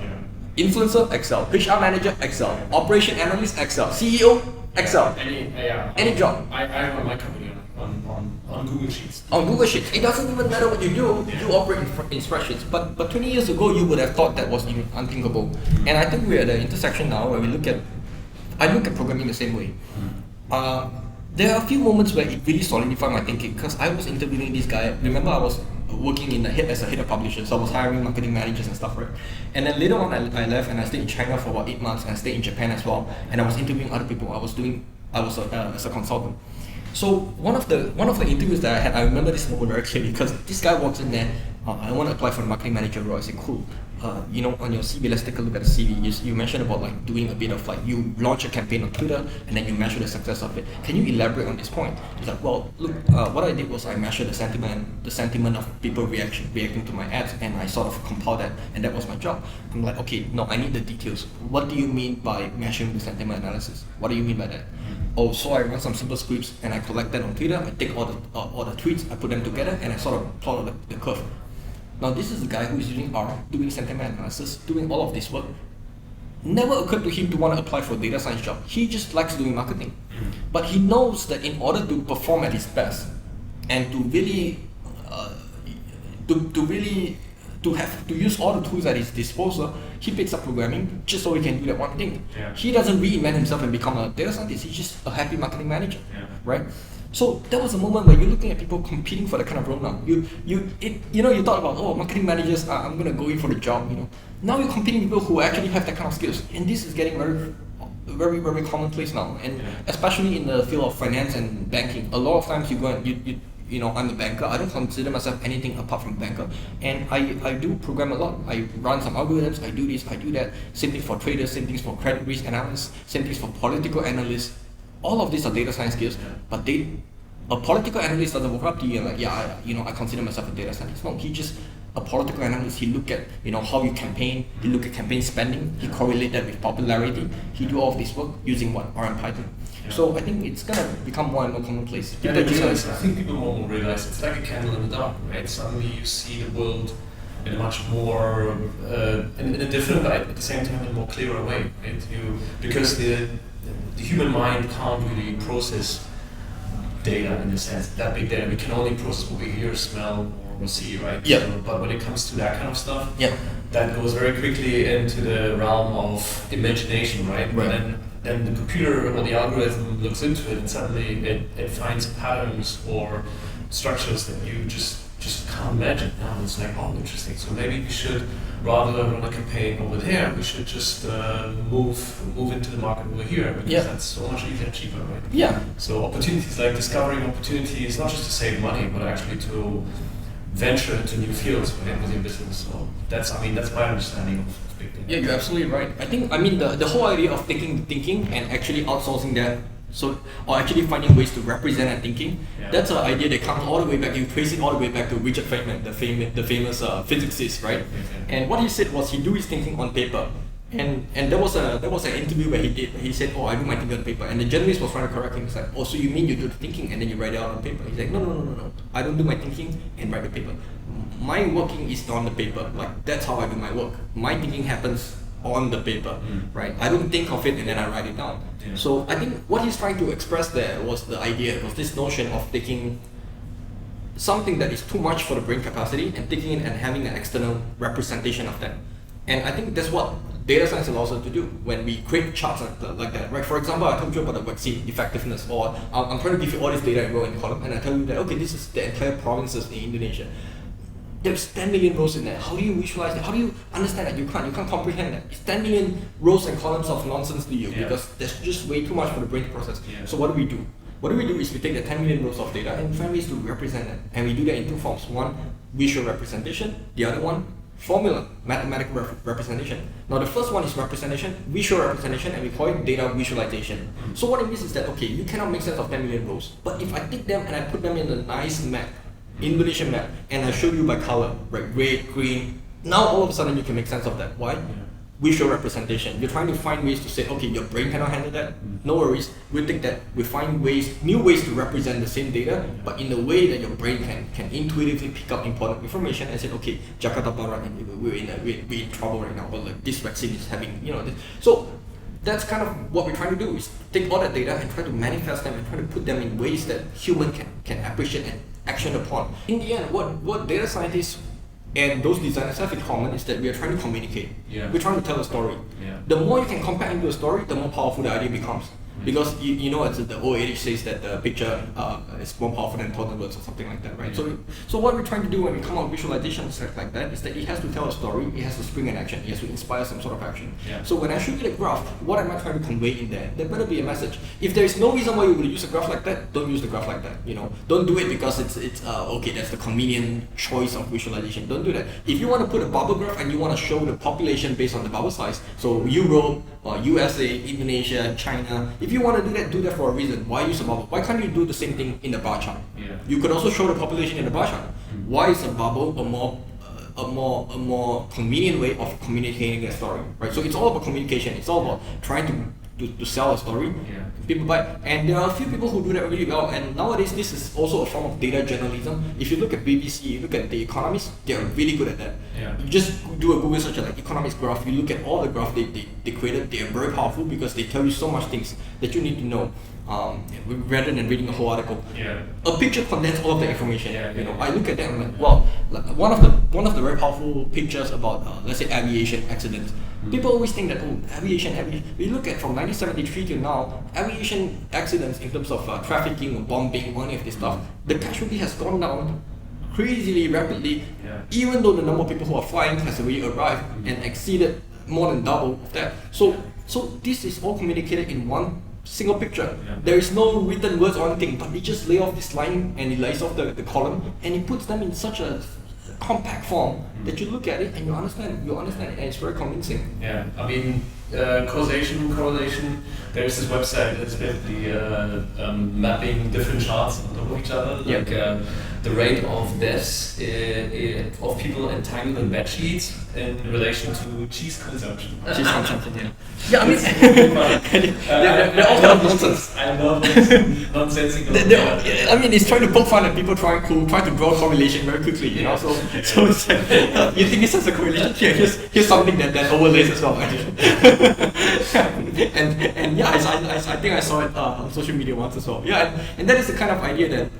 Influencer, Excel. HR manager, Excel. Operation analyst, Excel. CEO, Excel. Any job. I run my company on Google Sheets. On Google Sheets. It doesn't even matter what you do, you operate in spreadsheets. But 20 years ago, you would have thought that was unthinkable. And I think we're at the intersection now where I look at programming the same way. There are a few moments where it really solidified my thinking, because I was interviewing this guy. Remember, I was working as a head of publisher, so I was hiring marketing managers and stuff, right? And then later on, I left and I stayed in China for about 8 months, and I stayed in Japan as well. And I was interviewing other people. I was as a consultant. So one of the interviews that I had, I remember this moment very clearly, because this guy walks in there. I want to apply for the marketing manager role. I said, cool. On your CV, let's take a look at the CV. You mentioned about like doing a bit of like, you launch a campaign on Twitter and then you measure the success of it. Can you elaborate on this point? He's like, well, look, what I did was I measured the sentiment of people reacting to my ads, and I sort of compiled that, and that was my job. I'm like, okay, no, I need the details. What do you mean by measuring the sentiment analysis? What do you mean by that? Oh, so I run some simple scripts and I collect that on Twitter. I take all the tweets, I put them together, and I sort of plot the curve. Now this is a guy who is using R, doing sentiment analysis, doing all of this work. Never occurred to him to want to apply for a data science job. He just likes doing marketing. But he knows that in order to perform at his best and to really to use all the tools at his disposal, he picks up programming just so he can do that one thing. He doesn't reinvent himself and become a data scientist. He's just a happy marketing manager, right? So that was a moment where you're looking at people competing for that kind of role now. You thought about, marketing managers, I'm gonna go in for the job. Now you're competing with people who actually have that kind of skills, and this is getting very, very, very commonplace now. And especially in the field of finance and banking, a lot of times you go and I'm a banker. I don't consider myself anything apart from banker, and I do program a lot. I run some algorithms. I do this, I do that. Same thing for traders. Same things for credit risk analysts. Same things for political analysts. All of these are data science skills, but a political analyst doesn't walk up to you and like, I consider myself a data scientist. No, he just a political analyst. He look at how you campaign. He look at campaign spending. He correlate that with popularity. He do all of this work using R and Python. So I think it's gonna become more and more commonplace. I think people will realize it's like a candle in the dark, right? Suddenly you see the world in a much more in a different light, at the same time in a more clearer way, right? Because the human mind can't really process data in the sense that big data. We can only process what we hear, smell, or see, right? Yeah. So, but when it comes to that kind of stuff, that goes very quickly into the realm of imagination, right? But then the computer or the algorithm looks into it, and suddenly it finds patterns or structures that you just can't imagine. Now it's like, oh, interesting. So maybe we should, rather than run a campaign over there, we should just move into the market over here, because that's so much easier and cheaper, right? Yeah. So opportunities, like discovering opportunities, not just to save money, but actually to venture into new fields with your business. So that's my understanding of big data. Yeah, you're absolutely right. I think the whole idea of taking thinking and actually outsourcing that, or actually finding ways to represent that thinking, that's an idea that comes all the way back. You trace it all the way back to Richard Feynman, the famous physicist, right? And what he said was he do his thinking on paper. And there was an interview where he said, I do my thinking on paper, and the journalist was trying to correct him. He's like, so you mean you do the thinking and then you write it out on paper? He's like, no, I don't do my thinking and write the paper. My working is on the paper. Like, that's how I do my work. My thinking happens on the paper, right? I don't think of it and then I write it down. So I think what he's trying to express there was this notion of taking something that is too much for the brain capacity and taking it and having an external representation of that. And I think that's what data science allows us to do when we create charts like that, right? For example, I told you about the vaccine effectiveness, or I'm trying to give you all this data in row and column, and I tell you that, okay, this is the entire provinces in Indonesia. There's 10 million rows in there. How do you visualize that? How do you understand that? You can't comprehend that. It's 10 million rows and columns of nonsense to you because there's just way too much for the brain to process. So what do? What we do is we take the 10 million rows of data and find ways to represent it. And we do that in two forms. One, visual representation. The other one, formula, mathematical representation. Now the first one is representation, visual representation, and we call it data visualization. So what it means is that, okay, you cannot make sense of 10 million rows. But if I take them and I put them in a nice map, Indonesian map, and I show you by color, right, red, green, now all of a sudden you can make sense of that. Why? Visual representation. You're trying to find ways to say, okay, your brain cannot handle that. No worries. We'll take that. We find new ways to represent the same data, but in a way that your brain can intuitively pick up important information and say, okay, Jakarta Barat, and we're in trouble right now, or like this vaccine is having, this. So that's kind of what we're trying to do, is take all that data and try to manifest them and try to put them in ways that human can appreciate and action upon. In the end, what data scientists and those designers have in common is that we are trying to communicate. We're trying to tell a story. The more you can compact into a story, the more powerful the idea becomes. Because it's the old adage says that the picture is more powerful than 1,000 words or something like that, right? So what we're trying to do when we come up with visualizations like that is that it has to tell a story, it has to spring an action, it has to inspire some sort of action. So when I show you the graph, what am I trying to convey in there? There better be a message. If there is no reason why you would use a graph like that, don't use the graph like that. Don't do it because it's okay, that's the convenient choice of visualization. Don't do that. If you want to put a bubble graph and you want to show the population based on the bubble size, so Europe, USA, Indonesia, China, if you want to do that for a reason. Why use a bubble? Why can't you do the same thing in the bar chart? You could also show the population in the bar chart. Why is a bubble a more convenient way of communicating a story, right? So it's all about communication. It's all about trying to sell a story. People buy, and there are a few people who do that really well. And nowadays, this is also a form of data journalism. If you look at BBC, you look at The Economist, they are really good at that. You just do a Google search like Economist graph. You look at all the graphs they created. They are very powerful because they tell you so much things that you need to know. Rather than reading a whole article, a picture condenses all of the information. I look at that and I'm like, wow, like one of the very powerful pictures about let's say aviation accidents. People always think that aviation. We look at from 1973 to now, aviation accidents in terms of trafficking or bombing, or any of this stuff, the casualty has gone down crazily rapidly, even though the number of people who are flying has already arrived and exceeded more than double of that. So this is all communicated in one single picture. There is no written words or anything, but they just lay off this line and it lays off the column, and it puts them in such a compact form that you look at it and you understand it, and it's very convincing. I mean, causation, correlation. There's this website that's basically mapping different charts on top of each other, like the rate of deaths of people entangled in bed sheets in relation to cheese consumption. Cheese consumption, I mean, they're all kind of nonsense. I love nonsensical. I mean, it's trying to poke fun at people try to draw correlation very quickly, So it's like, you think this has a correlation? Here's something that overlays as well. and I think I saw it on social media once as well. And that is the kind of idea that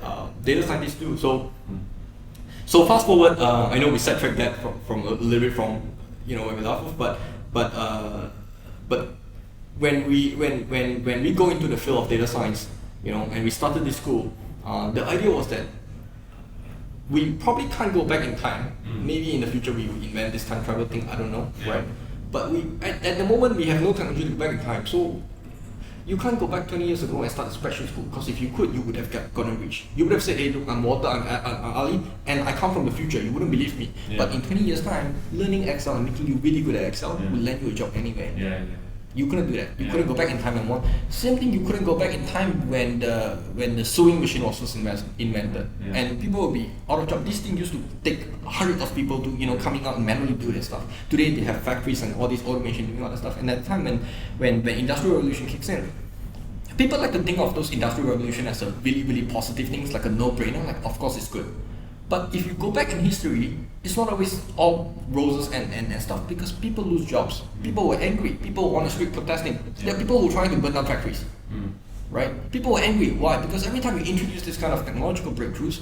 data scientists do. So fast forward, I know we sidetracked that from a little bit from where we left off, but when we go into the field of data science, and we started this school, the idea was that we probably can't go back in time. Maybe in the future we will invent this time travel thing. I don't know, right? But at the moment we have no technology to go back in time. So you can't go back 20 years ago and start a spreadsheet school, because if you could, you would have gotten rich. You would have said, hey, look, I'm Walter, I'm Ali, and I come from the future. You wouldn't believe me. But in 20 years' time, learning Excel and making you really good at Excel will land you a job anywhere. You couldn't do that. You couldn't go back in time and want. Same thing, you couldn't go back in time when the sewing machine was first invented, and people would be out of job. This thing used to take hundreds of people to coming out and manually do this stuff. Today they have factories and all this automation doing all that stuff. And at the time when industrial revolution kicks in, people like to think of those industrial revolution as a really, really positive things, like a no-brainer. Like, of course it's good. But if you go back in history, it's not always all roses and stuff, because people lose jobs. People were angry. People were on the street protesting. There are people who are trying to burn down factories. Right? People were angry. Why? Because every time you introduce this kind of technological breakthroughs,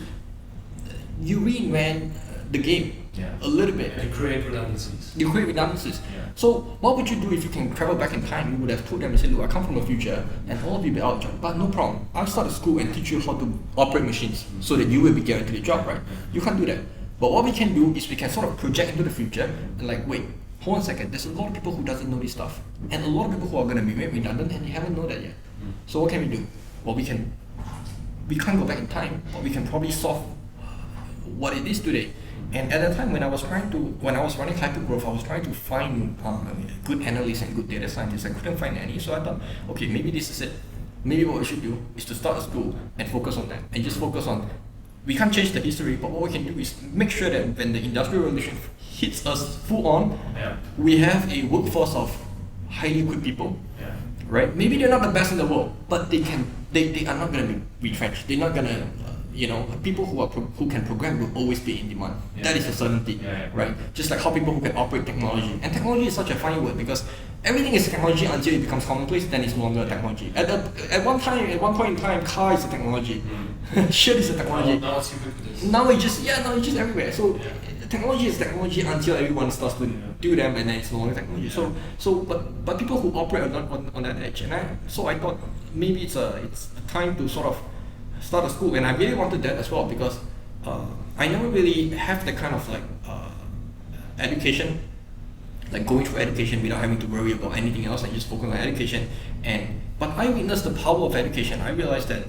you reinvent the game. a little bit. You create redundancies. You create redundancies. So what would you do if you can travel back in time? You would have told them and said, look, I come from the future and all of you will be out of job. But no problem. I'll start a school and teach you how to operate machines so that you will be guaranteed a job, right? You can't do that. But what we can do is we can sort of project into the future and like, wait, hold on a second, there's a lot of people who doesn't know this stuff. And a lot of people who are going to be made redundant and they haven't known that yet. So what can we do? Well, we can't go back in time, but we can probably solve what it is today. And at the time when I was running Hypergrowth, I was trying to find good analysts and good data scientists. I couldn't find any, so I thought, okay, maybe this is it. Maybe what we should do is to start a school and focus on that, and just focus on, we can't change the history, but what we can do is make sure that when the Industrial Revolution hits us full on, we have a workforce of highly equipped people, right? Maybe they're not the best in the world, but they are not going to be retrenched. They're not going to, people who can program will always be in demand. That is a certainty, right? Just like how people who can operate technology. And technology is such a funny word because everything is technology until it becomes commonplace, then it's no longer technology. At one point in time, car is a technology. Shirt is a technology. Now it's ubiquitous. Now it's just everywhere. So technology is technology until everyone starts to do them, and then it's no longer technology. But people who operate on that edge, and I thought maybe it's the time to sort of start a school, and I really wanted that as well because I never really have the kind of like education, like going through education without having to worry about anything else and just focus on education. But I witnessed the power of education. I realized that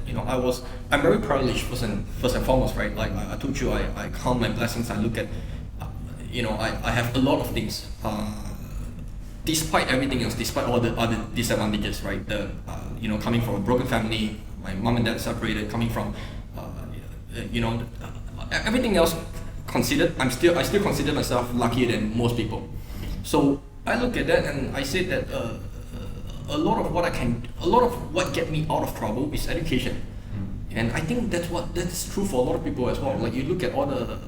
I'm very privileged first and foremost, right? Like I told you, I count my blessings. I look at, I have a lot of things. Despite everything else, despite all the other disadvantages, right? Coming from a broken family, my mom and dad separated, coming from, everything else considered, I still consider myself luckier than most people. So I look at that and I say that a lot of what get me out of trouble is education, and I think that's true for a lot of people as well. Like you look at all the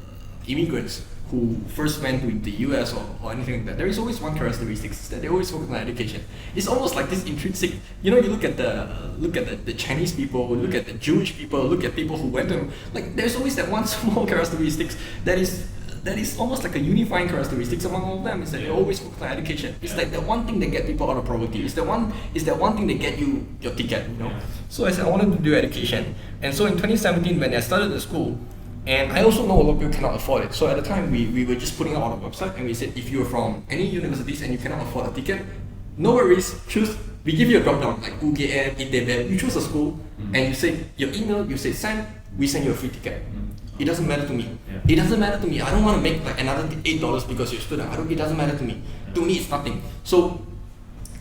immigrants who first went to the US or anything like that, there is always one characteristic that they always focus on education. It's almost like this intrinsic, you look at the Chinese people, look at the Jewish people, look at people who went to, like there's always that one small characteristic that is almost like a unifying characteristic among all of them, is that they always focus on education. It's like the one thing that get people out of poverty. It's the one thing that get you your ticket, So I said I wanted to do education. And so in 2017 when I started the school, and I also know a lot of people cannot afford it. So at the time we were just putting it on our website and we said if you're from any universities and you cannot afford a ticket, no worries, choose. We give you a drop down like UGM, Indopod. You choose a school and you say your email, you say send, we send you a free ticket. It doesn't matter to me. It doesn't matter to me. I don't want to make like another $8 because you're a student. It doesn't matter to me. To me, it's nothing. So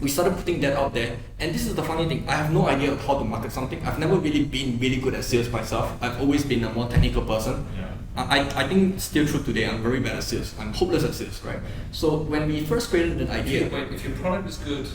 we started putting that out there. And this is the funny thing. I have no idea how to market something. I've never really been really good at sales myself. I've always been a more technical person. I think still true today. I'm very bad at sales. I'm hopeless at sales, right? So when we first created that idea, if your product is good,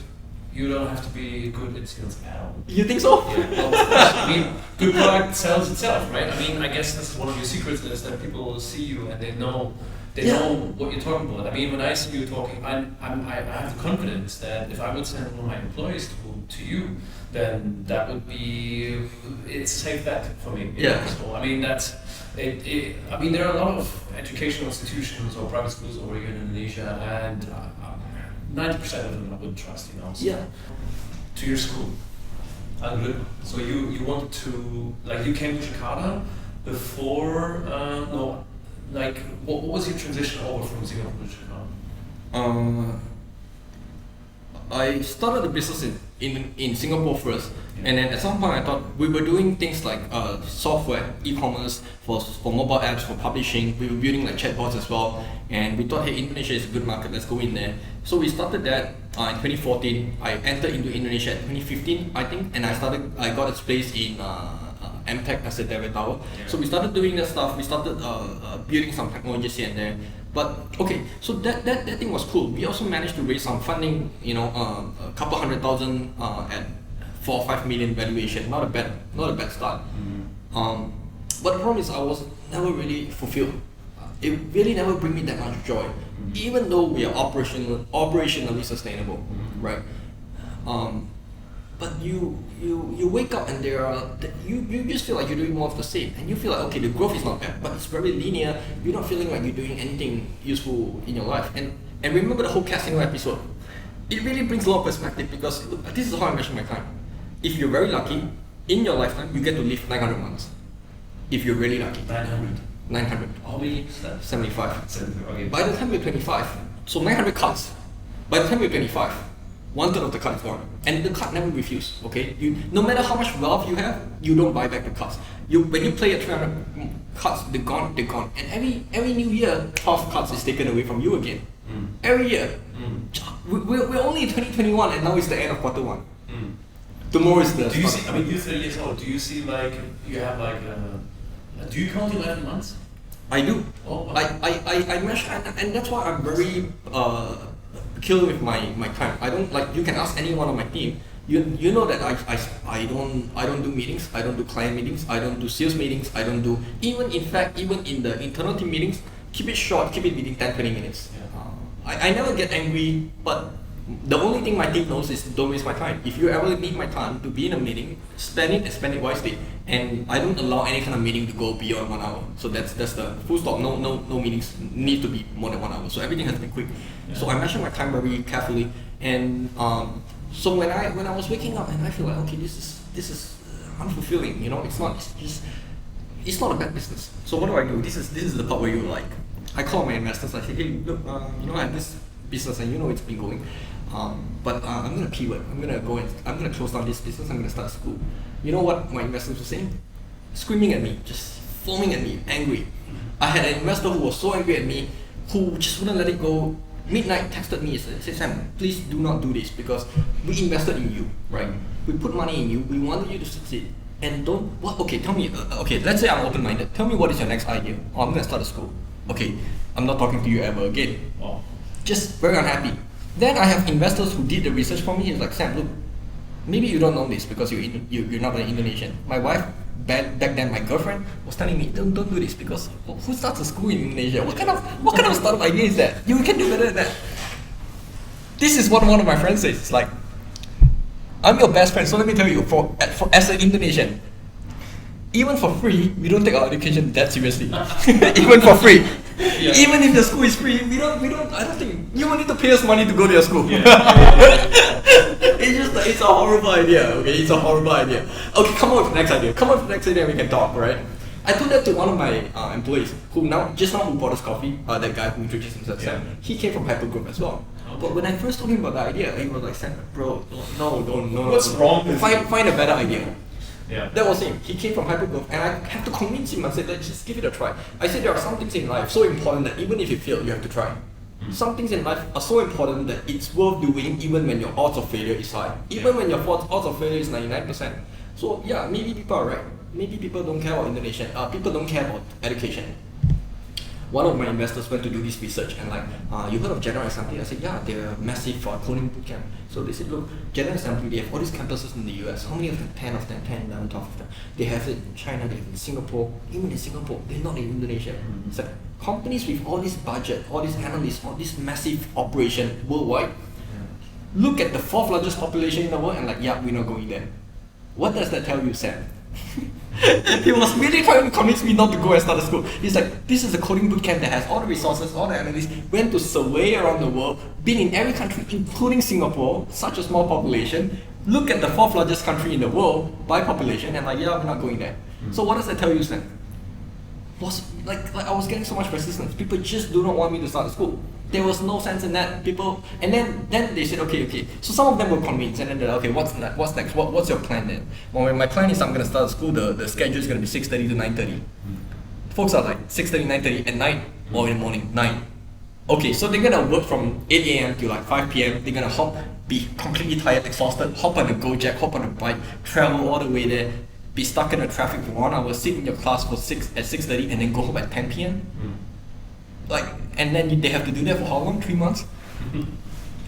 you don't have to be good at sales at all. You think so? Yeah, well, of course. I mean, good product sells itself, right? I mean, I guess that's one of your secrets is that people see you and they know what you're talking about. I mean, when I see you talking, I have the confidence that if I would send one of my employees to you, then that would be it's a safe bet for me. So I mean that's it. I mean there are a lot of educational institutions or private schools over here in Indonesia, and 90% of them I wouldn't trust. So to your school. So you wanted to, like, you came to Jakarta before what was your transition over from Singapore to Jakarta? I started the business in Singapore first, and then at some point I thought we were doing things like software, e-commerce for mobile apps, for publishing. We were building like chatbots as well, and we thought, hey, Indonesia is a good market, let's go in there. So we started that in 2014. I entered into Indonesia in 2015, I think, and I got its place in MTech as a David Tower. So we started doing that stuff. We started building some technologies here and there. But okay, so that thing was cool. We also managed to raise some funding, a couple $100,000 at 4 or 5 million valuation. Not a bad start. But the problem is I was never really fulfilled. It really never bring me that much joy, even though we are operationally sustainable, right? but you wake up and you just feel like you're doing more of the same, and you feel like, okay, the growth is not bad, but it's very linear. You're not feeling like you're doing anything useful in your life. And remember the whole casino episode. It really brings a lot of perspective, because look, this is how I measure my time. If you're very lucky, in your lifetime, you get to live 900 months. If you're really lucky. 900. How many? 75. Okay. By the time you're 25, so 900 cards. By the time you're 25, 1/3 of the card is gone, and the card never refuse. Okay, no matter how much wealth you have, you don't buy back the cards. When you play a 300 cards, they're gone. And every new year, 12 cards is taken away from you again. Every year. We're only in 2021, and now it's the end of quarter one. Tomorrow is the. Do you see? I mean, you're 30 years old. Do you see like you have like? Do you count 11 months? I do. Oh, wow. I measure, and that's why I'm very peculiar with my time. I don't like. You can ask anyone on my team. You know that I don't do meetings. I don't do client meetings. I don't do sales meetings. I don't do even in the internal team meetings. Keep it short. Keep it within 10-20 minutes. Yeah. I never get angry, but the only thing my team knows is don't waste my time. If you ever need my time to be in a meeting, spend it wisely. And I don't allow any kind of meeting to go beyond 1 hour. So that's the full stop. No meetings need to be more than 1 hour. So everything has to be quick. Yeah. So I measure my time very carefully. And so when I was waking up and I feel like, okay, this is unfulfilling. You know, it's not a bad business. So what do? This is the part where you like. I call my investors. I say, hey, look, I have this business, and it's been going. But I'm gonna pivot. I'm gonna close down this business. I'm gonna start a school. You know what my investors were saying? Screaming at me, just foaming at me, angry. I had an investor who was so angry at me, who just wouldn't let it go. Midnight texted me and said, Sam, please do not do this, because we invested in you, right? We put money in you. We wanted you to succeed. And don't, what? Okay, tell me, okay, let's say I'm open-minded. Tell me what is your next idea? Oh, I'm gonna start a school. Okay, I'm not talking to you ever again. Oh. Just very unhappy. Then I have investors who did the research for me. He's like, Sam, look, maybe you don't know this because you're not an Indonesian. My wife, back then my girlfriend, was telling me, don't do this, because who starts a school in Indonesia? What kind of startup idea is that? You can do better than that. This is what one of my friends says. It's like, I'm your best friend, so let me tell you, as an Indonesian, even for free, we don't take our education that seriously. Even for free. Yeah. Even if the school is free, I don't think you will need to pay us money to go to your school. Yeah. It's a horrible idea. Okay, it's a horrible idea. Okay, come on with the next idea. And we can talk, right? I told that to one of my employees who bought us coffee. That guy who introduced himself, Sam. He came from Hypergroup as well. Okay. But when I first told him about the idea, he was like, Sam, bro, no. What's wrong with find a better idea. Yeah. That was him. He came from Hypergrowth, and I have to convince him. I said, let's just give it a try. I said there are some things in life so important that even if you fail, you have to try. Some things in life are so important that it's worth doing even when your odds of failure is high. Even when your odds of failure is 99%. So yeah, maybe people are right. Maybe people don't care about Indonesian. People don't care about education. One of my investors went to do this research and you heard of General Assembly? I said, yeah, they're massive coding bootcamp. So they said, look, General Assembly, they have all these campuses in the US. How many of them? 10 of them, 10, 11, 12 of them. They have it in China, they have it in Singapore. Even in Singapore, they're not in Indonesia. So companies with all this budget, all these analysts, all this massive operation worldwide, look at the 4th largest population in the world and yeah, we're not going there. What does that tell you, Sam? He was really trying to convince me not to go and start a school. He's like, this is a coding bootcamp that has all the resources, all the analysts, went to survey around the world, been in every country, including Singapore, such a small population. Look at the 4th largest country in the world by population, and yeah, we're not going there. So what does that tell you, Sam? I was getting so much resistance. People just do not want me to start a school. There was no sense in that. And then they said, okay. So some of them were convinced, and then they're like, okay, what's next? What's your plan then? Well, my plan is I'm gonna start a school. The schedule is gonna be 6:30 to 9:30. Folks are like 6:30, 9:30 at night or in the morning, 9. Okay, so they're gonna work from 8 a.m. to 5 p.m. They're gonna be completely tired, exhausted, hop on a Gojek, hop on a bike, travel all the way there, be stuck in the traffic for 1 hour, sit in your class at 6:30, and then go home at 10 p.m. And then they have to do that for how long? 3 months?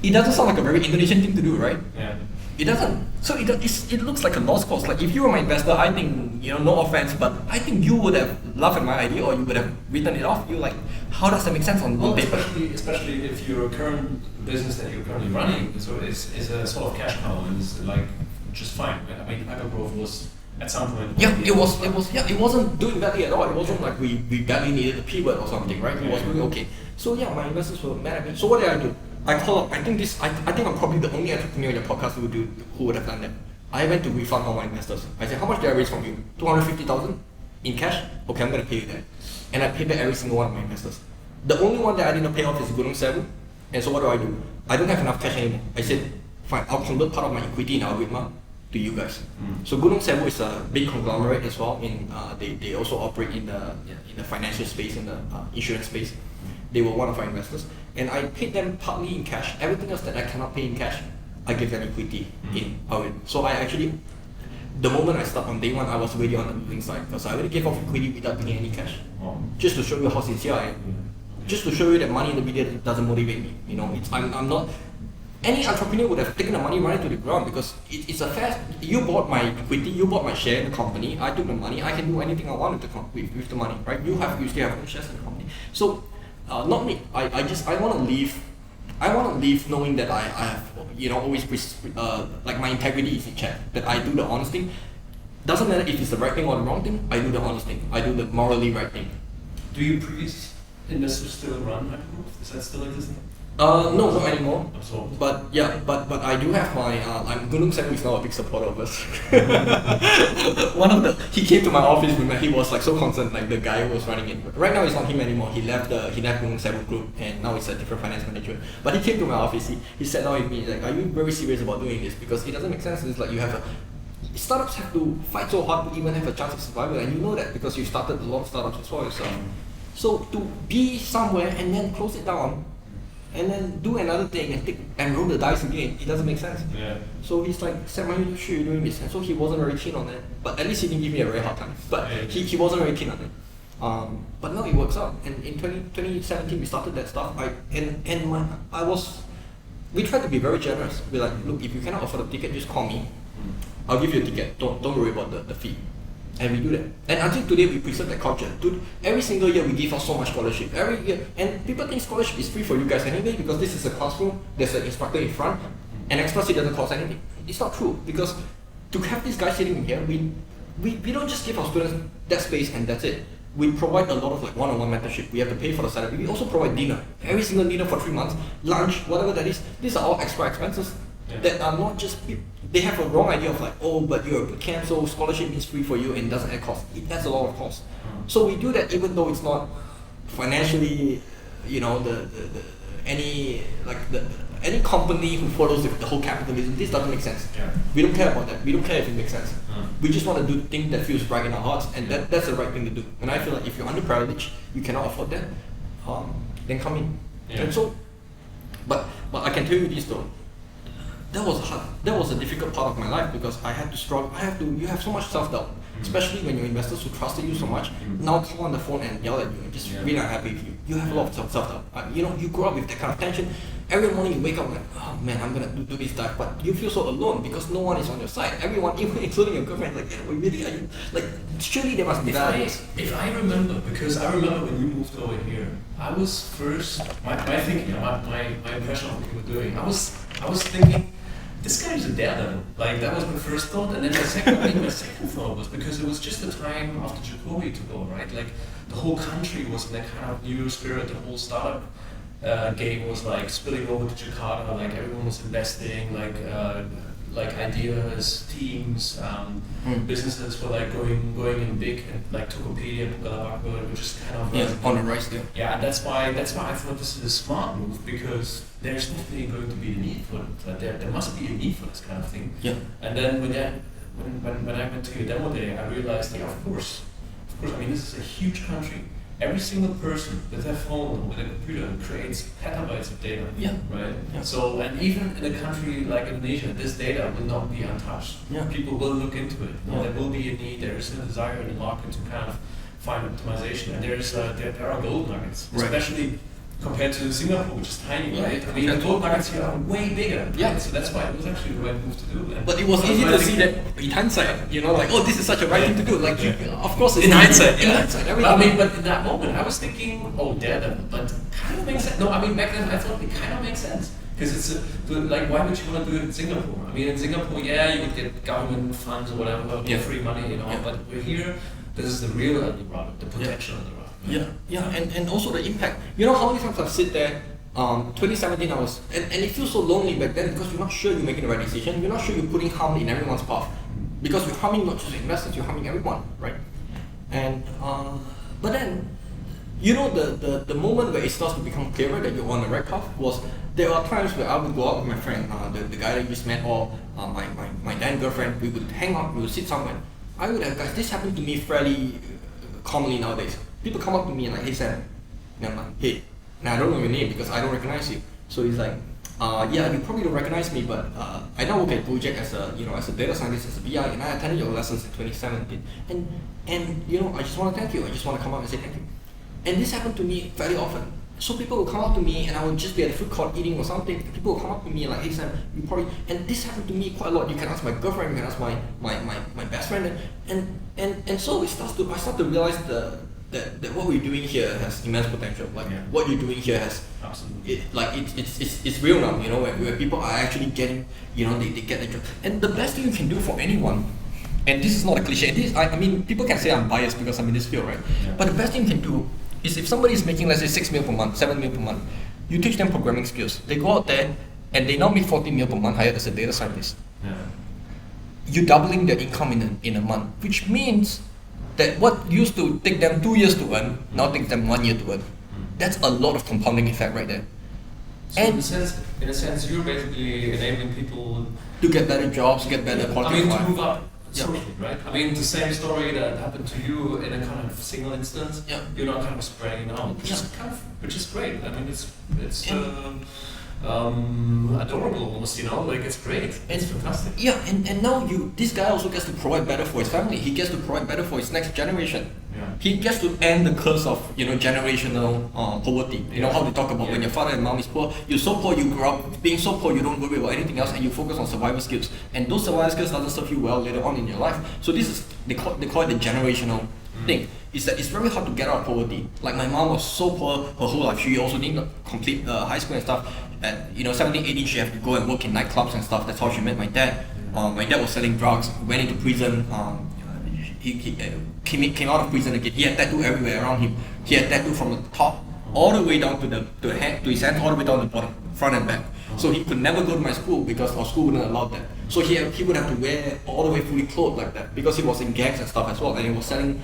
It doesn't sound like a very Indonesian thing to do, right? Yeah. It doesn't. So it looks like a lost cause. Like if you were my investor, I think, no offense, but I think you would have laughed at my idea or you would have written it off. You're like, how does that make sense on paper? Especially if your current business that you're currently running is a sort of cash cow and it's which is fine. Right? I mean, hypergrowth was at some point. It wasn't doing badly at all. It wasn't like we badly needed a pivot or something, right? It was really okay. So yeah, my investors were mad at me. So what did I do? I call up. I think I'm probably the only entrepreneur in your podcast who would have done that. I went to refund all my investors. I said, how much did I raise from you? 250,000 in cash? Okay, I'm gonna pay you that. And I paid back every single one of my investors. The only one that I didn't pay off is Gunung Sewu. And so what do? I don't have enough cash anymore. I said, fine, I'll convert part of my equity in Algoritma to you guys. So Gunung Sewu is a big conglomerate as well. They also operate in the financial space, in the insurance space. They were one of our investors, and I paid them partly in cash. Everything else that I cannot pay in cash, I give them equity in Algoritma. So I actually, the moment I start on day one, I was already on the losing side because I already gave off equity without paying any cash. Just to show you how sincere I am. Just to show you that money in the media doesn't motivate me. You know, I'm not. Any entrepreneur would have taken the money right to the ground because it's a fair. You bought my equity, you bought my share in the company. I took the money. I can do anything I want with the money, right? You still have own shares in the company. So, not me. I want to leave. I want to leave knowing that I have always like my integrity is in check. That I do the honest thing. Doesn't matter if it's the right thing or the wrong thing. I do the honest thing. I do the morally right thing. Do your previous investors still run hypergrowth? Is that still existing? No, not anymore. Absorbed. But yeah, but I do have my. Gunung Sewu is now a big supporter of us. He came to my office with me. He was like so concerned, like the guy who was running it. Right now it's not him anymore. He left Gunung Sewu group and now it's a different finance manager. But he came to my office. He sat down with me. Like, are you very serious about doing this? Because it doesn't make sense. It's like startups have to fight so hard to even have a chance of survival, and you know that because you started a lot of startups as well yourself. So to be somewhere and then close it down. And then do another thing and roll the dice again. It doesn't make sense. Yeah. So he's like, Sam, are you sure you're doing this? And so he wasn't very keen on that. But at least he didn't give me a very hard time. But he wasn't very keen on it. But now it works out. And in 2017 we started that stuff. We tried to be very generous. We're like, look, if you cannot afford a ticket, just call me. I'll give you a ticket. Don't worry about the fee. And we do that. And until today, we preserve that culture. Dude, every single year, we give out so much scholarship. Every year. And people think scholarship is free for you guys anyway, because this is a classroom, there's an instructor in front, and express it doesn't cost anything. It's not true, because to have these guys sitting in here, we don't just give our students that space and that's it. We provide a lot of like one-on-one mentorship. We have to pay for the salary. We also provide dinner. Every single dinner for 3 months, lunch, whatever that is. These are all extra expenses that are not just. They have a wrong idea of like, oh, but you're a boot camp, so scholarship is free for you and doesn't add cost. It adds a lot of cost. So we do that even though it's not financially, any company who follows the whole capitalism, this doesn't make sense. Yeah. We don't care about that. We don't care if it makes sense. We just want to do things that feels right in our hearts, and that's the right thing to do. And I feel like if you're underprivileged, you cannot afford that, then come in. Yeah. And so, but I can tell you this though. That was hard. That was a difficult part of my life because I had to struggle. You have so much self-doubt, especially when your investors who trusted you so much now call on the phone and yell at you and just really unhappy with you. You have a lot of self-doubt. You grow up with that kind of tension. Every morning you wake up like, oh man, I'm gonna do this dive, but you feel so alone because no one is on your side. Everyone, even including your girlfriend, like, really, are you like? Surely there must be values. If I remember, because I remember when you moved over here, I was first my thinking, my impression of what you were doing. I was thinking, this guy is a daredevil. Like that was my first thought, and then my second thought was because it was just the time after Jacoby took over, right? Like the whole country was in that kind of new spirit. The whole startup game was like spilling over to Jakarta. Like everyone was investing. Like ideas, teams, businesses were like going in big, and like Tokopedia, Bukalapak, which is kind of on the rise there. Yeah, and that's why I thought this is a smart move because there's definitely going to be a need for it. But there must be a need for this kind of thing. Yeah. And then when I went to your demo day, I realized, of course. I mean, this is a huge country. Every single person with their phone, with a computer, creates petabytes of data. Yeah. Right. Yeah. So, and even in a country like Indonesia, this data will not be untouched. Yeah. People will look into it. Yeah. There will be a need. There is a desire in the market to kind of find optimization, and there are gold nuggets, especially compared to Singapore, which is tiny, right? I mean, the gold markets here are way bigger. Yeah. Right? So that's why it was actually the right move to do. And But it was easy to see that in hindsight, like, oh, this is such a right thing to do. Like, of course, it's in hindsight. In hindsight, everything. I mean, but in that moment, I was thinking, oh, Daredevil, but kind of makes sense. No, I mean, back then I thought it kind of makes sense. Because it's like, why would you want to do it in Singapore? I mean, in Singapore, yeah, you would get government funds or whatever, free money, But we're here, this is the real early product, the potential of the product. And also the impact. You know how many times I've sit there, 2017 I was, and it feels so lonely back then because you're not sure you're making the right decision, you're not sure you're putting harm in everyone's path. Because you're harming not just investors, you're harming everyone, right? And, but then, the moment where it starts to become clearer that you're on the right path was, there are times where I would go out with my friend, the guy that you just met, or my then girlfriend, we would hang out, we would sit somewhere. I would have, guys, this happened to me fairly commonly nowadays. People come up to me and like, hey Sam, and I'm like, hey, now I don't know your name because I don't recognize you. So he's like, yeah, you probably don't recognize me, but I now work at Gojek as a data scientist, as a BI, and I attended your lessons in 2017. And I just want to thank you. I just want to come up and say thank you. And this happened to me very often. So people will come up to me and I would just be at the food court eating or something. People will come up to me like, hey Sam, you probably, and this happened to me quite a lot. You can ask my girlfriend, you can ask my best friend, and so I start to realize that what we're doing here has immense potential. Like what you're doing here has, it's real now. Where people are actually getting, they get the job. And the best thing you can do for anyone, and this is not a cliche. I mean, people can say I'm biased because I'm in this field, right? Yeah. But the best thing you can do is if somebody is making, let's say, 6 mil per month, 7 mil per month, you teach them programming skills. They go out there and they now make 40 mil per month hired as a data scientist. Yeah. You're doubling their income in a month, which means that what used to take them 2 years to earn now takes them 1 year to earn. That's a lot of compounding effect right there. So and in a sense, you're basically enabling people to get better jobs, get better quality of life. To move up. Socially, right? I mean, the same story that happened to you in a kind of single instance. Yeah. You're not kind of spreading it out, which is great. I mean, it's adorable almost, like it's great. It's fantastic. Yeah, and now this guy also gets to provide better for his family. He gets to provide better for his next generation. Yeah. He gets to end the curse of generational poverty. You know how they talk about when your father and mom is poor, you're so poor, you grow up being so poor, you don't worry about anything else, and you focus on survival skills. And those survival skills doesn't serve you well later on in your life. So this is they call it the generational thing. Is that it's very hard to get out of poverty. Like my mom was so poor her whole life. She also didn't complete high school and stuff. At 17, 18, she had to go and work in nightclubs and stuff. That's how she met my dad. My dad was selling drugs, went into prison. He came out of prison again. He had tattoo everywhere around him. He had tattoo from the top all the way down to his hand, all the way down to the bottom, front and back. So he could never go to my school because our school wouldn't allow that. So he would have to wear all the way fully clothed like that because he was in gangs and stuff as well, and he was selling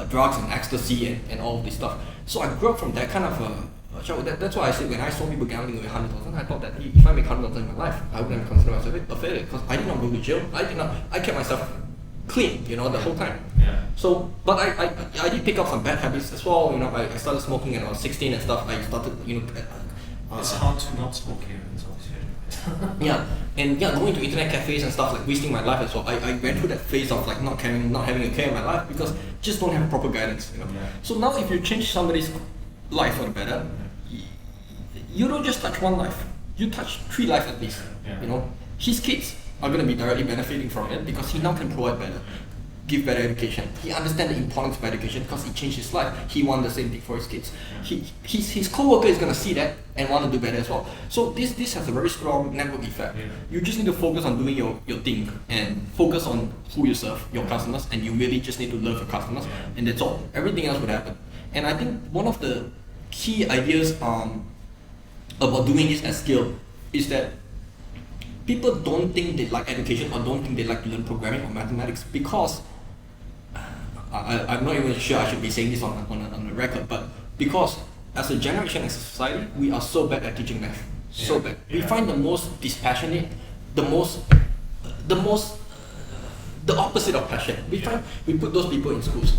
drugs and ecstasy and all of this stuff. So I grew up from that kind of that's why I said when I saw people gambling with 100,000, I thought that if I make 100,000 in my life, I wouldn't consider myself a failure because I did not go to jail. I kept myself clean, the whole time. Yeah. So, but I did pick up some bad habits as well. I started smoking at 16 and stuff. I started, it's hard to not smoke here. Going to internet cafes and stuff, like wasting my life as well. I went through that phase of like not having a care in my life because just don't have proper guidance. Yeah. So now if you change somebody's life for the better, you don't just touch one life. You touch 3 lives at least. Yeah. His kids are going to be directly benefiting from it because he now can provide better, give better education. He understands the importance of education because it changed his life. He wants the same thing for his kids. His co-worker is going to see that and want to do better as well. So this has a very strong network effect. Yeah. You just need to focus on doing your thing and focus on who you serve, your customers, and you really just need to love your customers, and that's all. Everything else would happen. And I think one of the key ideas about doing this at scale is that people don't think they like education or don't think they like to learn programming or mathematics because I'm not even sure I should be saying this on the record, but because as a generation, as a society, we are so bad at teaching math. So bad. We find the most dispassionate, the opposite of passion. We put those people in schools.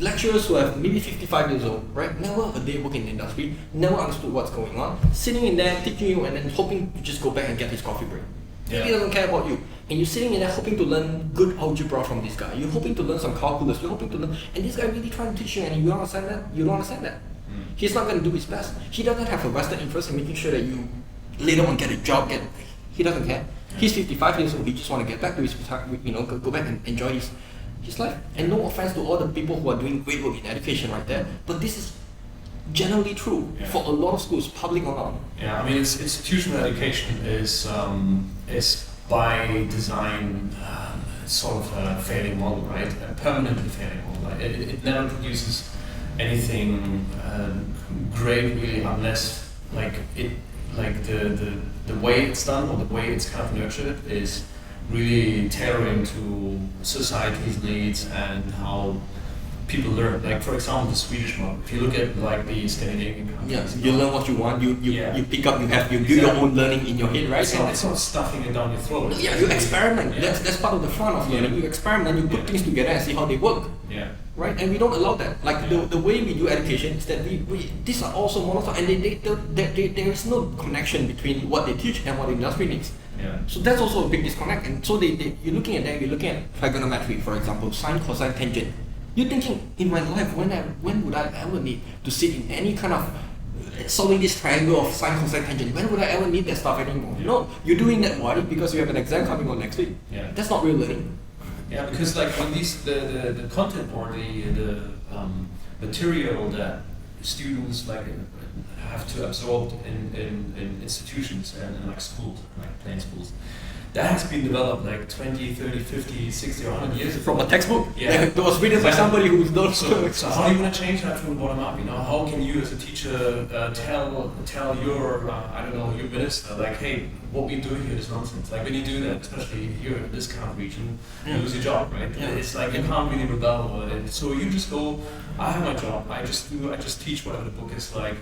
Lecturers who have maybe 55 years old, right? Never a day work in the industry, never understood what's going on, sitting in there teaching you and then hoping to just go back and get his coffee break. Yeah. He doesn't care about you. And you're sitting in there hoping to learn good algebra from this guy. You're hoping to learn some calculus. You're hoping to learn, and this guy really trying to teach you, and you don't understand that. You don't understand that. he's not going to do his best. He doesn't have a vested interest in making sure that you later on get a job. He doesn't care. He's 55 years old. He just want to get back to his, go back and enjoy his life. And no offense to all the people who are doing great work in education right there, but this is generally true for a lot of schools, public or not. Yeah, I mean, institutional education is by design sort of a failing model, right? A permanently failing model. Right? It never produces anything great really, unless the way it's done or the way it's kind of nurtured is really tailoring to society's needs and how people learn. Like for example, the Swedish model. If you look at like the Scandinavian countries, you learn what you want. You pick up. You do your own learning in your head, right? It's not stuffing it down your throat. Yeah, you experiment. Yeah. That's part of the fun of learning. You experiment. You put things together and see how they work. Yeah. Right, and we don't allow that. Like the way we do education is that we these are also monotone, and there is no connection between what they teach and what the industry needs. Yeah. So that's also a big disconnect. And so you're looking at that. You're looking at trigonometry, for example, sine, cosine, tangent. You're thinking, in my life, when would I ever need to sit in any kind of solving this triangle of sine, cosine, tangent? When would I ever need that stuff anymore? Yeah. No, you're doing that why? Because you have an exam coming on next week. Yeah. That's not real learning. Yeah, because like when the content or the material that students like have to absorb in institutions and like schools, like plain schools, that has been developed like 20, 30, 50, 60 or 100 years ago. From a textbook? Yeah. It was written by somebody who's not so how do you want to change that from the bottom up? You know, how can you as a teacher tell your your minister like, hey, what we do here is nonsense. Like when you do that, especially here in this kind of region, you lose your job, right? Yeah. It's like you can't really rebel over it. So you just go, I have my job. I just teach whatever the book is like.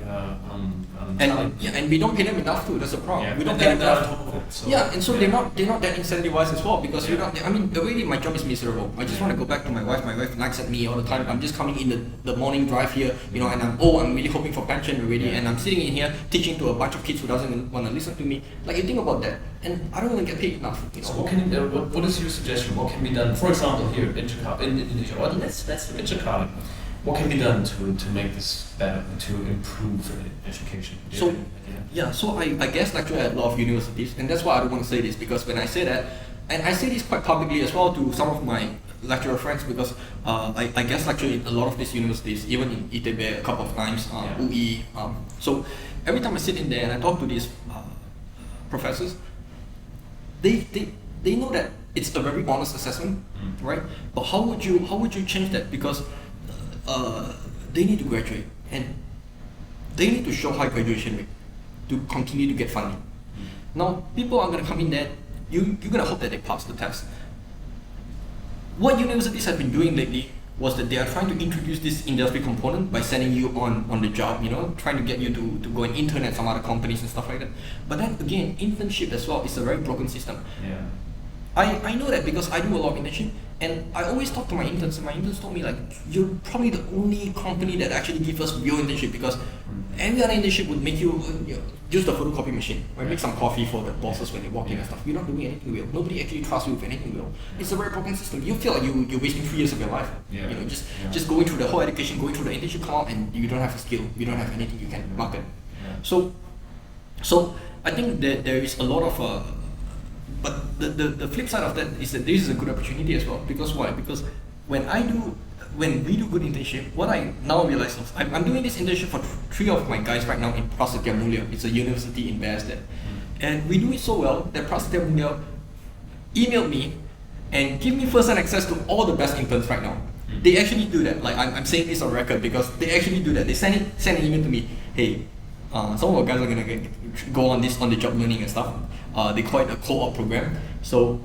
And we don't pay them enough too. That's the problem. Yeah. We don't pay them enough. On top of it, so, and so they're not that incentivized as well because we're not. I mean, already my job is miserable. I just want to go back to my wife. My wife nags at me all the time. I'm just coming in the morning drive here, and I'm really hoping for pension already, and I'm sitting in here teaching to a bunch of kids who doesn't want to listen to me. Like you think about that, and I don't even get paid enough. So what is your suggestion? What can be done? For example, here in Jakarta, in Indonesia, that's in Jakarta. What can be done to make this better, to improve education? So I guess lecture at a lot of universities, and that's why I don't want to say this, because when I say that, and I say this quite publicly as well to some of my lecturer friends, because I guess lecture in a lot of these universities, even in ITB a couple of times, UI. So every time I sit in there and I talk to these professors, they know that it's a very honest assessment, right? But how would you change that? Because they need to graduate, and they need to show high graduation rate to continue to get funding. Now, people are going to come in there, you're going to hope that they pass the test. What universities have been doing lately was that they are trying to introduce this industry component by sending you on the job, trying to get you to go and intern at some other companies and stuff like that. But then again, internship as well is a very broken system. Yeah. I know that because I do a lot of internship, and I always talk to my interns, and my interns told me like, you're probably the only company that actually gives us real internship, because every other internship would make you use the photocopy machine, or make some coffee for the bosses when they walk in and stuff. You're not doing anything real. Nobody actually trusts you with anything real. It's a very broken system. You feel like you're wasting 3 years of your life. Just going through the whole education, going through the internship, come out and you don't have a skill. You don't have anything you can market. So I think that there is a lot of but the flip side of that is that this is a good opportunity as well. Because why? Because when we do good internship, what I now realize is I'm doing this internship for 3 of my guys right now in Prasetya Mulia. It's a university in Basel. And we do it so well that Prasetya Mulia emailed me and give me first-hand access to all the best interns right now. They actually do that. Like I'm saying this on record because they actually do that. They send an email to me. Hey, some of our guys are gonna go on the job learning and stuff. They call it a co-op program. So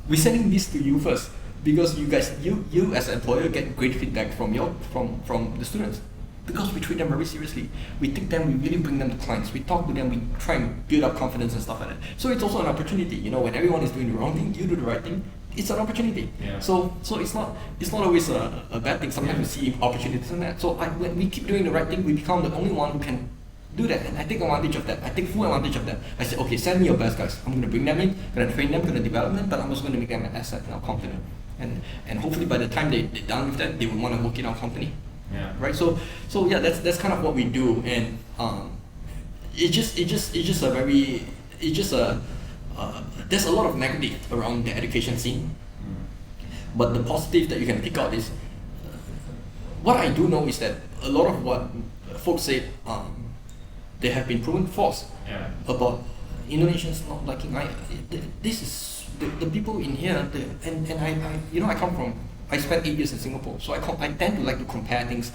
we're sending this to you first, because you guys, you as an employer get great feedback from the students, because we treat them very seriously. We take them, we really bring them to clients. We talk to them, we try and build up confidence and stuff like that. So it's also an opportunity. When everyone is doing the wrong thing, you do the right thing. It's an opportunity. Yeah. So it's not always a bad thing. Sometimes we see opportunities in that. So when we keep doing the right thing, we become the only one who can do that, and I take advantage of that. I take full advantage of that. I say, okay, send me your best guys. I'm going to bring them in, going to train them, going to develop them, but I'm also going to make them an asset in our company. And hopefully by the time they're done with that, they will want to work in our company. Yeah. Right. So yeah, that's kind of what we do, and it's just a very there's a lot of negative around the education scene, but the positive that you can pick out is what I do know is that a lot of what folks say they have been proven false about Indonesians not liking this is the people in here, and I come from, I spent 8 years in Singapore, so I tend to like to compare things,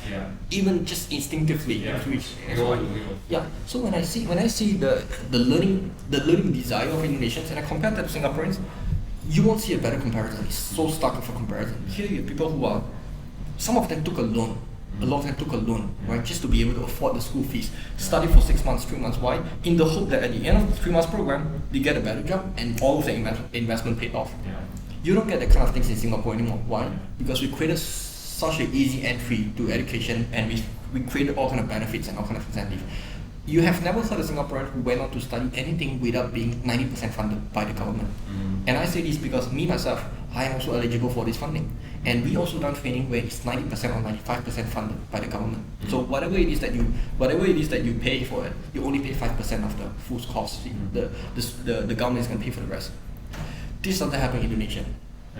even just instinctively. So when I see the learning desire of Indonesians and I compare that to Singaporeans, you won't see a better comparison. It's so stark of a comparison. Here you have people who are, some of them took a loan. A lot of them took a loan, right, just to be able to afford the school fees. Study for 6 months, 3 months. Why? In the hope that at the end of the 3 months program, they get a better job and all of the investment paid off. You don't get that kind of things in Singapore anymore. Why? Because we created such an easy entry to education, and we created all kind of benefits and all kind of incentives. You have never heard a Singaporean who went on to study anything without being 90% funded by the government. And I say this because me myself, I am also eligible for this funding. And we also done training where it's 90% or 95% funded by the government. So whatever it is that you pay for it, you only pay 5% of the full cost fee. The government is going to pay for the rest. This doesn't happen in Indonesia.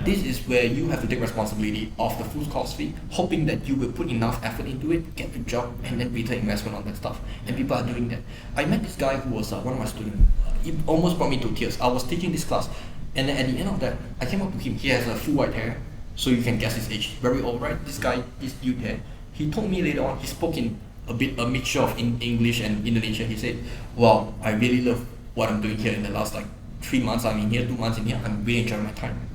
This is where you have to take responsibility of the full cost fee, hoping that you will put enough effort into it, get the job, and then return investment on that stuff. And people are doing that. I met this guy who was one of my students. He almost brought me to tears. I was teaching this class, and then at the end of that, I came up to him. He has a full white hair, so you can guess his age. Very old, right? This dude here. He told me later on, he spoke in a mixture of English and Indonesian. He said, "Wow, I really love what I'm doing here in the last 3 months I'm in here, 2 months in here. I'm really enjoying my time."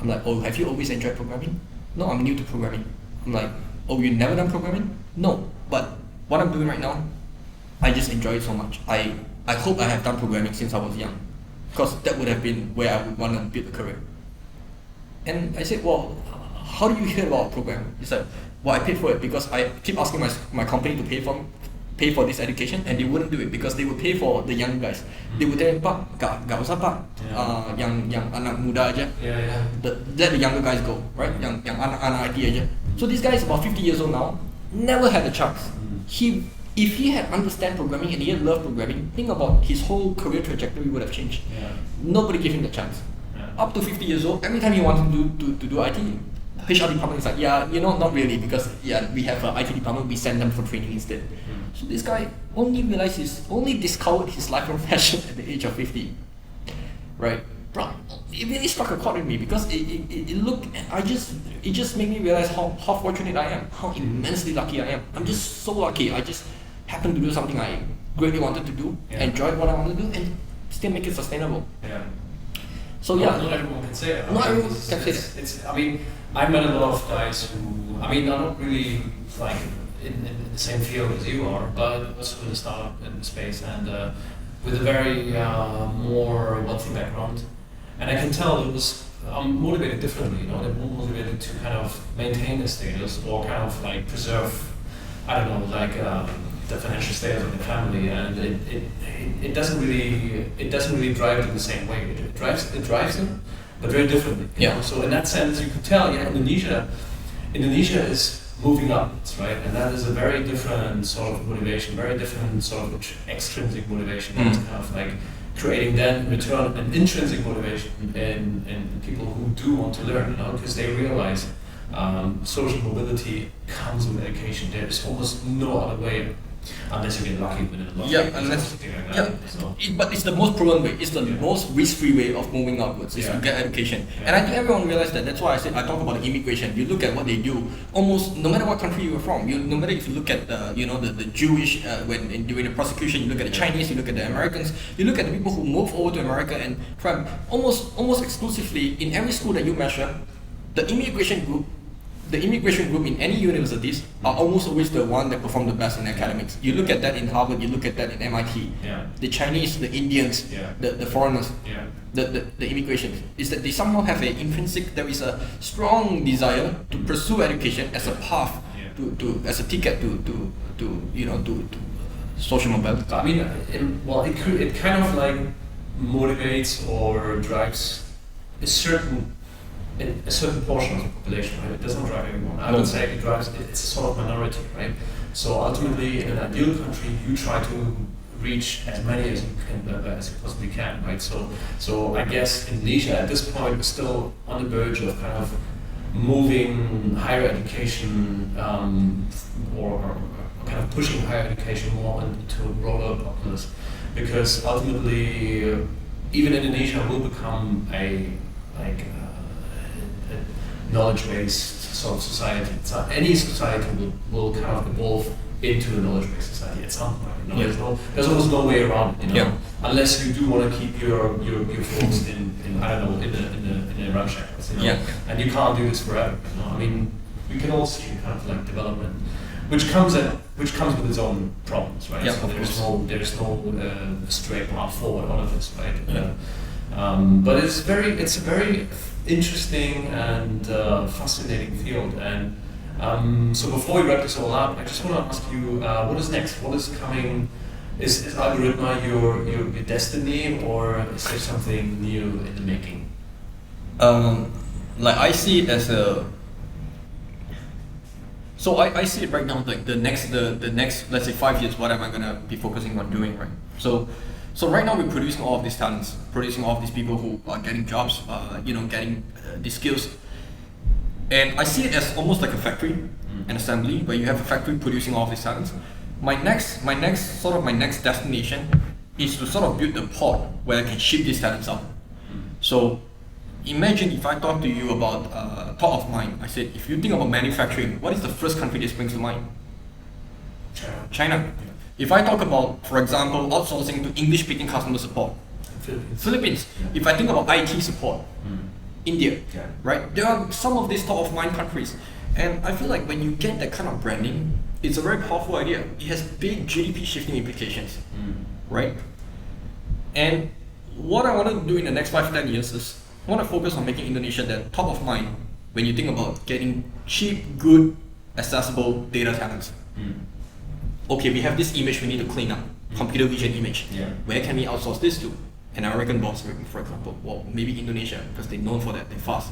I'm like, "Oh, have you always enjoyed programming?" "No, I'm new to programming." I'm like, "Oh, you never done programming?" "No, but what I'm doing right now, I just enjoy it so much. I hope I have done programming since I was young, because that would have been where I would want to build a career." And I said, "Well, how do you hear about programming?" He said, "Well, I paid for it because I keep asking my company to pay for this education, and they wouldn't do it because they would pay for the young guys. They would tell me, 'Pak, gak usah Pak, yang anak muda aja. Let the younger guys go, right? Yang anak-anak IT aja.'" So this guy is about 50 years old now, never had a chance. If he had understand programming and he had loved programming, think about his whole career trajectory would have changed. Nobody gave him the chance. Up to 50 years old, every time he wanted to do IT, HR department is like, not really, because we have an IT department, we send them for training instead. So this guy only discovered his lifelong passion at the age of 50, right? Bro, it really struck a chord in me because it just made me realize how fortunate I am, how immensely lucky I am. I'm just so lucky. I just happened to do something I greatly wanted to do, enjoyed what I wanted to do, and still make it sustainable. So not everyone can say that. Not everyone can say that. I mean, I met a lot of guys who, are not really in the same field as you are, but also in the startup in the space, and with a very more wealthy background. And I can tell it was motivated differently. They're more motivated to kind of maintain their status or kind of preserve, the financial status of the family, and it doesn't really drive them the same way. It drives them, but very differently. So in that sense, you could tell, Indonesia is moving upwards, right? And that is a very different sort of motivation, very different sort of extrinsic motivation. That's kind of creating then in return an intrinsic motivation in people who do want to learn, because they realize social mobility comes with education. There is almost no other way. Unless you get lucky with it. But it's the most proven way. It's the most risk-free way of moving upwards. Is to get education. And I think everyone realized that. That's why I talk about the immigration. You look at what they do. Almost no matter what country you're from. No matter if you look at the Jewish during the prosecution. You look at the Chinese. You look at the Americans. You look at the people who move over to America and try almost exclusively in every school that you measure, the immigration group in any universities are almost always the one that perform the best in academics. You look at that in Harvard, you look at that in MIT. The Chinese, the Indians, the foreigners, the immigration, is that they somehow have there is a strong desire to pursue education as a path as a ticket to social mobility. It kind of motivates or drives a certain a certain portion of the population, right? It does not drive everyone. I would say it's a sort of minority, right? So ultimately, in an ideal country, you try to reach as many as you can, as you possibly can, right? So I guess Indonesia at this point is still on the verge of kind of moving higher education or kind of pushing higher education more into a broader populace, because ultimately, even Indonesia will become a knowledge-based sort of society. So any society will kind of evolve into a knowledge-based society at some point. You know? There's almost no way around it, you know? Unless you do want to keep your folks in I don't know in a run shack, you know? And you can't do this forever. You know? I mean, we can all see kind of like development, which comes with its own problems, right? So there's no straight path forward out of this, right? But it's a very interesting and fascinating field. And so before we wrap this all up, I just want to ask you, what is next? What is coming? Is Algorithma your destiny, or is there something new in the making? Like I see it as a. So I see it right now, like the next let's say 5 years, what am I gonna be focusing on doing, right? So right now we're producing all of these talents, producing all of these people who are getting jobs, getting these skills. And I see it as almost like a factory, an assembly, where you have a factory producing all of these talents. My next destination is to sort of build a pod where I can ship these talents out. So imagine if I talk to you about top of mind. I said, if you think about manufacturing, what is the first country that springs to mind? China. If I talk about, for example, outsourcing to English-speaking customer support, Philippines. If I think about IT support, India, right? There are some of these top of mind countries, and I feel like when you get that kind of branding, it's a very powerful idea. It has big GDP shifting implications, right? And what I want to do in the next 5-10 years is I want to focus on making Indonesia that top of mind when you think about getting cheap, good, accessible data talents. Okay, we have this image we need to clean up, computer vision image. Where can we outsource this to? An American boss, for example, or maybe Indonesia, because they're known for that, they're fast.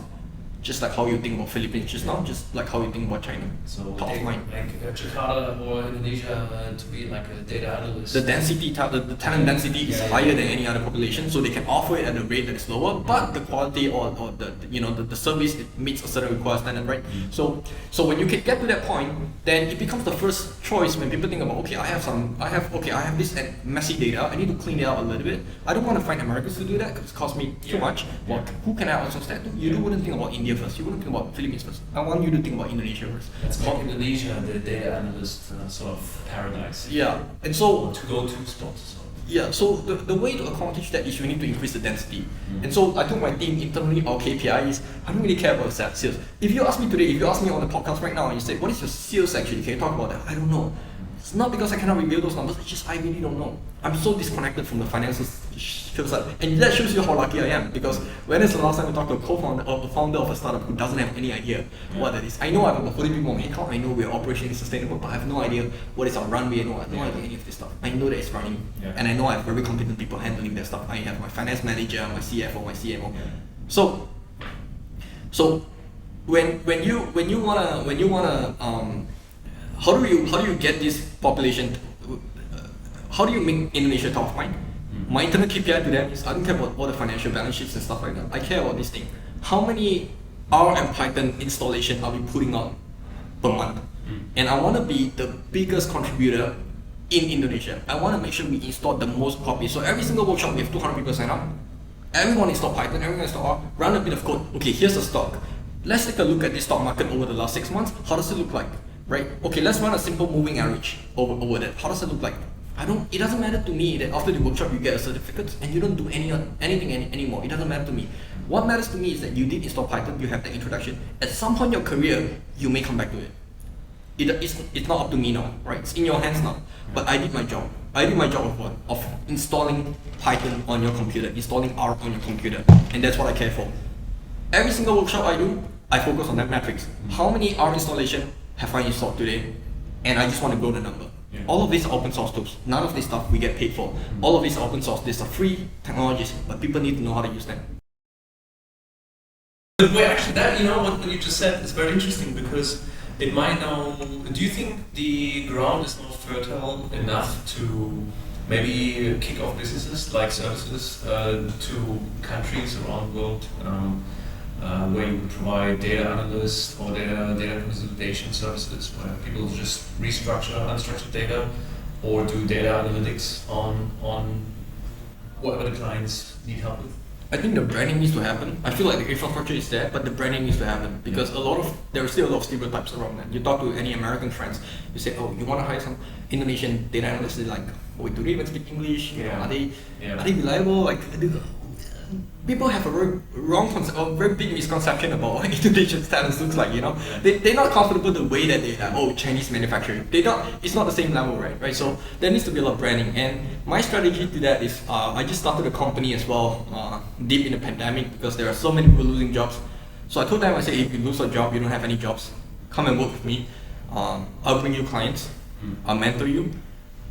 Just like how you think about Philippines just now, just like how you think about China. So top of mind. Like Jakarta or Indonesia to be like a data analyst. The density, the talent density is higher than any other population, so they can offer it at a rate that is lower, but the quality or the service, it meets a certain required standard, right? So when you can get to that point, then it becomes the first choice when people think about, okay, I have this messy data, I need to clean it out a little bit. I don't want to find Americans to do that because it costs me too much. Well, who can I outsource that to? You wouldn't think about India first, you wouldn't think about Philippines first. I want you to think about Indonesia first. Let's make Indonesia the data analyst sort of paradise. Yeah, and so to go to spots. Yeah, so the way to accomplish that is you need to increase the density. And so I told my team internally, our KPI is, I don't really care about sales. If you ask me today, if you ask me on the podcast right now and you say, what is your sales actually? Can you talk about that? I don't know. It's not because I cannot reveal those numbers, it's just I really don't know. I'm so disconnected from the finances. Feels like, and that shows you how lucky I am, because when is the last time I talked to a co-founder or the founder of a startup who doesn't have any idea what that is? I know I have a 40 people on my account, I know we're operationally sustainable, but I have no idea what is our runway, I have no idea any of this stuff. I know that it's running, and I know I have very competent people handling that stuff. I have my finance manager, my CFO, my CMO. So when you wanna how do you get this population? How do you make Indonesia top of mind? My internal KPI to them is I don't care about all the financial balance sheets and stuff like that. I care about this thing. How many R and Python installation are we putting out per month? And I want to be the biggest contributor in Indonesia. I want to make sure we install the most copies. So every single workshop we have 200 people sign up. Everyone install Python, everyone install R, run a bit of code. Okay, here's the stock. Let's take a look at the stock market over the last 6 months. How does it look like? Right? Okay, let's run a simple moving average over that. How does it look like? It doesn't matter to me that after the workshop you get a certificate and you don't do anything anymore. It doesn't matter to me. What matters to me is that you did install Python, you have the introduction. At some point in your career, you may come back to it. It's not up to me now, right? It's in your hands now. But I did my job. I did my job of what? Of installing Python on your computer, installing R on your computer. And that's what I care for. Every single workshop I do, I focus on that metrics. How many R installation have I installed today? And I just want to grow the number. All of these are open source tools. None of this stuff we get paid for. All of these are open source. These are free technologies, but people need to know how to use them. Well, actually, that what you just said is very interesting because it might now. Do you think the ground is not fertile enough to maybe kick off businesses like services to countries around the world where you provide data analysts or data consolidation services where people just restructure unstructured data or do data analytics on whatever the clients need help with? I think the branding needs to happen. I feel like the infrastructure is there, but the branding needs to happen because there are still a lot of stereotypes around that. You talk to any American friends, you say, "Oh, you want to hire some Indonesian data analysts?" They're like, "Wait, do they even speak English? Are they reliable?" Like, people have a very wrong concept, a very big misconception about what Indonesian talents looks like. They're not comfortable the way that they are. Chinese manufacturing. It's not the same level, right? So there needs to be a lot of branding. And my strategy to that is, I just started a company as well, deep in the pandemic because there are so many people losing jobs. So I told them, I said, if you lose a job, you don't have any jobs, come and work with me. I'll bring you clients, I'll mentor you,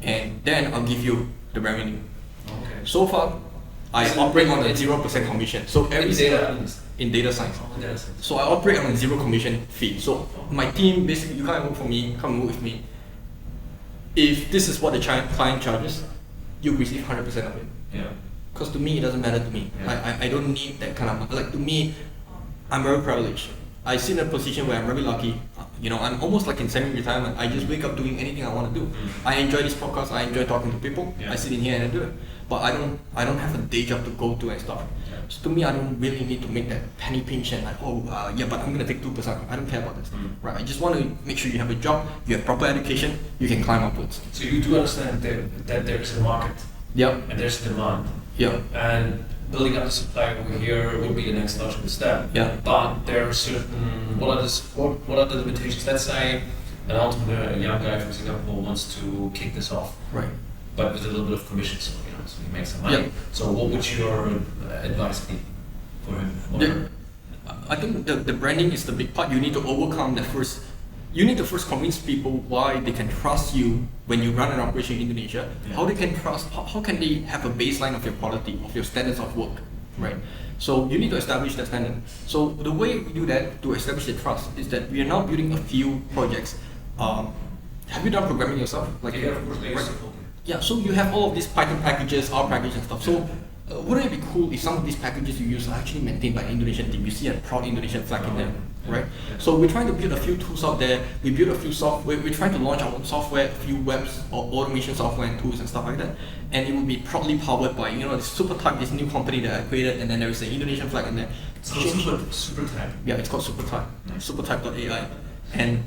and then I'll give you the revenue. Okay. So far, I operate on a 0% commission. So every in data science. So I operate on a 0 commission fee. So my team, basically, you can't work for me, come work with me. If this is what the client charges, you receive 100% of it. Yeah. Because to me, it doesn't matter to me. Yeah. I don't need that kind of, like, to me, I'm very privileged. I sit in a position where I'm very lucky. I'm almost like in semi-retirement. I just wake up doing anything I want to do. I enjoy this podcast. I enjoy talking to people. I sit in here and I do it. But I don't have a day job to go to and stuff. So to me, I don't really need to make that penny pinch and like, but I'm gonna take 2%. I don't care about this, right? I just want to make sure you have a job, you have proper education, you can climb upwards. So you do understand that there's a market. Yeah. And there's demand. Yeah. And building up the supply over here would be the next logical step. Yeah. But there are certain what are the limitations? Let's say an entrepreneur, a young guy from Singapore wants to kick this off. Right. But with a little bit of commission, so he makes some money. Yeah. So what would your advice be for him? I think the branding is the big part. You need to overcome that first. You need to first convince people why they can trust you when you run an operation in Indonesia. Yeah. How they can trust, how can they have a baseline of your quality, of your standards of work, right? So you need to establish that standard. So the way we do that to establish the trust is that we are now building a few projects. Have you done programming yourself? Like Yeah, so you have all of these Python packages, R packages and stuff. So wouldn't it be cool if some of these packages you use are actually maintained by an Indonesian team? You see a proud Indonesian flag in there, right? So we're trying to build a few tools out there. We build a few software. We're trying to launch our own software, a few webs or automation software and tools and stuff like that. And it will be proudly powered by this Superhub, this new company that I created, and then there is an Indonesian flag in there. It's called Supertype. Yeah, it's called Supertype. Nice. Supertype.ai. And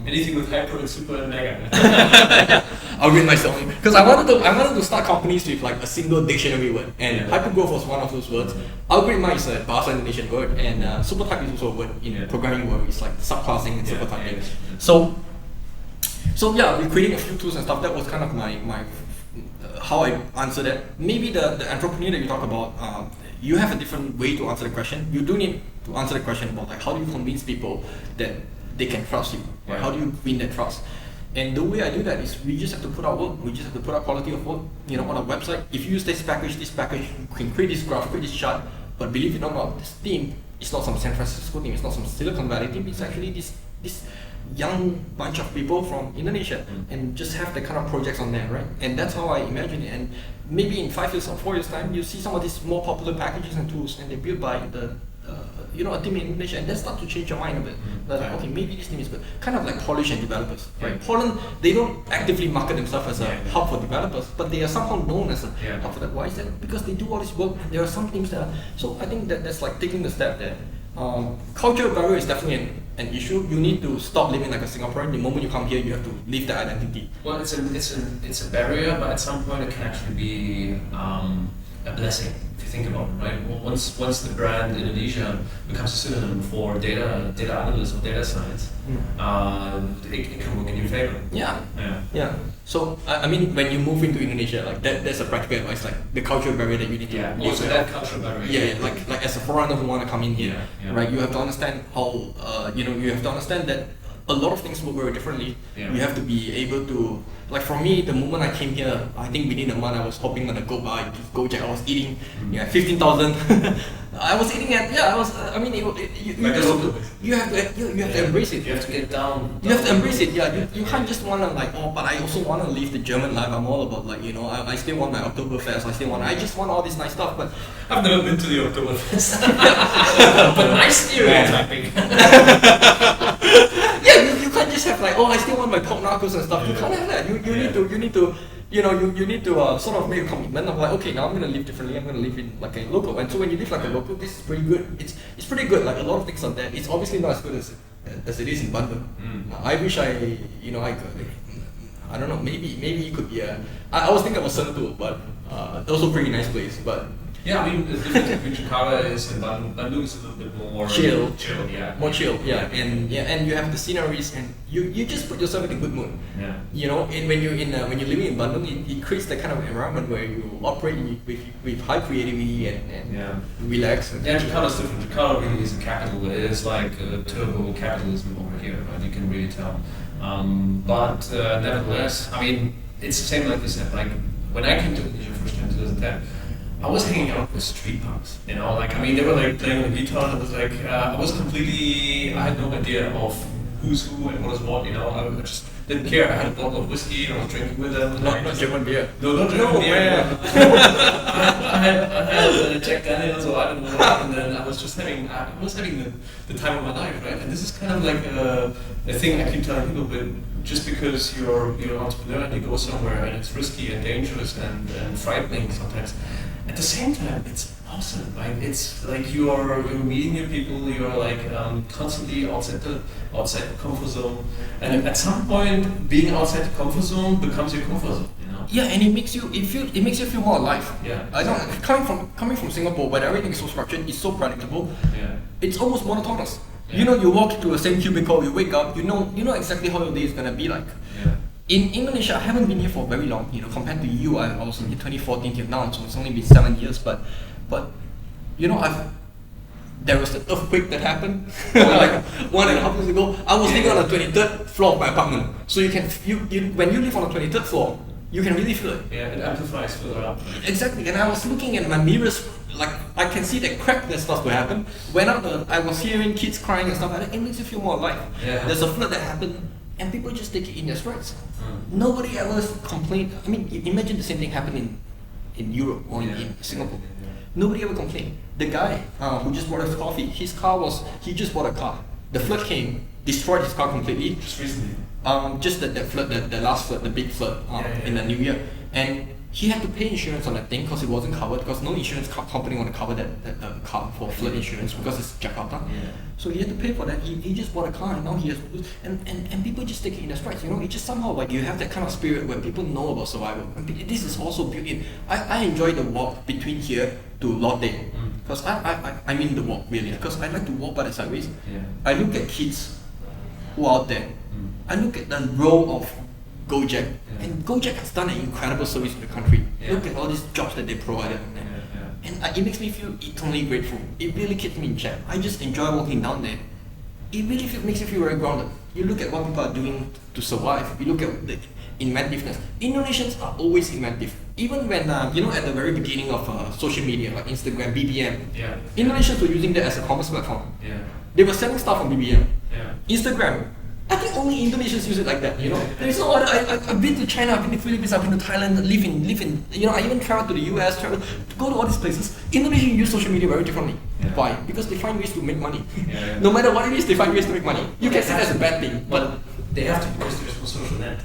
anything with hyper and super and mega. I'll read myself because I wanted to start companies with like a single dictionary word, and hypergrowth was one of those words. Algorithm is a Bahasa Indonesian word, and supertype is also a word in programming word. It's like subclassing and supertyping. So yeah, we're creating a few tools and stuff. That was kind of my how I answer that. Maybe the entrepreneur that you talk about, you have a different way to answer the question. You do need to answer the question about like how do you convince people that they can trust you. Right? How do you win that trust? And the way I do that is we just have to put our work, we just have to put our quality of work, on our website. If you use this package, you can create this graph, create this chart, but believe it or not, this team is not some San Francisco team, it's not some Silicon Valley team, it's actually this young bunch of people from Indonesia and just have the kind of projects on there, right? And that's how I imagine it. And maybe in 5 years or 4 years time, you see some of these more popular packages and tools and they're built by a team in Indonesia, and that starts to change your mind a bit. Okay, maybe this team is good. Kind of like Polish and developers, right? Poland, they don't actively market themselves as a hub for developers, but they are somehow known as a hub for that. Why is that? Because they do all this work. There are some teams that are, so I think that's like taking the step there. Cultural barrier is definitely an issue. You need to stop living like a Singaporean. The moment you come here, you have to leave that identity. Well, it's a barrier, but at some point it can actually be a blessing if you think about it, right? Once the brand Indonesia becomes a synonym for data analyst or data science, it can work in your favor. Yeah. So I mean, when you move into Indonesia, like that's a practical advice, like the cultural barrier that you need to. Also that cultural barrier. Like as a foreigner who want to come in here, right? You have to understand how you have to understand that a lot of things work very differently. Yeah. You have to be able to, like for me, the moment I came here, I think within a month I was hopping on a Gojek. I was eating 15,000. I was eating at I mean you have to embrace it. You have to get down. You have to embrace it. Yeah, you can't just wanna like, oh, but I also wanna live the German life. I'm all about like, I still want my Oktoberfest. I just want all this nice stuff. But I've never been to the Oktoberfest. But nice stereotyping. Yeah, you can't just have like, oh, I still want my pork knuckles and stuff. You can't have that. You need to you need to sort of make a commitment of like, okay, now I'm gonna live differently. I'm gonna live in like a local. And so when you live like a local, this is pretty good. It's pretty good. Like a lot of things on there. It's obviously not as good as it is in Bandung. I wish I could. I don't know. Maybe it could be I was thinking about Sentul, but also pretty nice place. But yeah, I mean the difference between Jakarta is and Bandung is a little bit more chill, yeah. More chill, yeah, and you have the sceneries, and you just put yourself in a good mood. Yeah. And when you're living in Bandung, it creates that kind of environment where you operate with high creativity and relax. Yeah, Jakarta's different. Jakarta really is a capital. It is like turbo capitalism over here, right? You can really tell. But nevertheless, I mean, it's the same like you said. Like when I came to Indonesia first time in 2010. I was hanging out with street punks, they were like playing on the guitar, and it was like, I had no idea of who's who and what is what, I just didn't care. I had a bottle of whiskey and I was drinking with them. Not German beer. No, not German beer. I had Jack Daniels or I don't know what, and then I was having the time of my life, right? And this is kind of like a thing I keep telling people, but just because you're an entrepreneur and you go somewhere and it's risky and dangerous and frightening sometimes, at the same time, it's awesome. Like it's like you're meeting new people. You're like constantly outside the comfort zone, and at some point, being outside the comfort zone becomes your comfort zone. Yeah, and it makes you feel more alive. Yeah. I don't coming from Singapore, where everything is so structured, it's so predictable. Yeah. It's almost monotonous. Yeah. You walk into the same cubicle, you wake up, you know exactly how your day is gonna be like. Yeah. In Indonesia, I haven't been here for very long. Compared to you, I was in 2014 till now, so it's only been 7 years. But there was an earthquake that happened like 1.5 years ago. I was living on the 23rd floor of my apartment, so when you live on the 23rd floor, you can really feel it. Yeah, it amplifies further up. Exactly, and I was looking at my mirrors, like I can see the crack that starts to happen. I was hearing kids crying and stuff like that. It makes you feel more alive. Yeah. There's a flood that happened, and people just take it in their strides. Nobody ever complained. I mean, imagine the same thing happened in Europe or in Singapore. Nobody ever complained. The guy who just bought his coffee, he just bought a car. The flood came, destroyed his car completely. Just recently. Just the flood, the last flood, the big flood in the new year. And he had to pay insurance on that thing because it wasn't covered, because no insurance company want to cover that car for flood insurance because it's Jakarta. Yeah. So he had to pay for that. He just bought a car, and now he has, and people just take it in their strides. It just somehow like you have that kind of spirit where people know about survival. And this is also built in. I enjoy the walk between here to Lotte, because I mean the walk really, because I like to walk by the sideways. Yeah. I look at kids who are out there. I look at the row of Gojek, and Gojek has done an incredible service to the country. Yeah. Look at all these jobs that they provided. And it makes me feel eternally grateful. It really keeps me in check. I just enjoy walking down there. It really makes you feel very grounded. You look at what people are doing to survive. You look at the inventiveness. Indonesians are always inventive. Even when, at the very beginning of social media, like Instagram, BBM, Indonesians were using that as a commerce platform. Yeah. They were selling stuff on BBM. Yeah. Instagram, I think only Indonesians use it like that, There's no other. I've been to China, I've been to Philippines, I've been to Thailand, live in. I even traveled to the US, go to all these places. Indonesians use social media very differently. Yeah. Why? Because they find ways to make money. Yeah. No matter what it is, they find ways to make money. You can say that's a bad thing, but they have to, because there's no social net.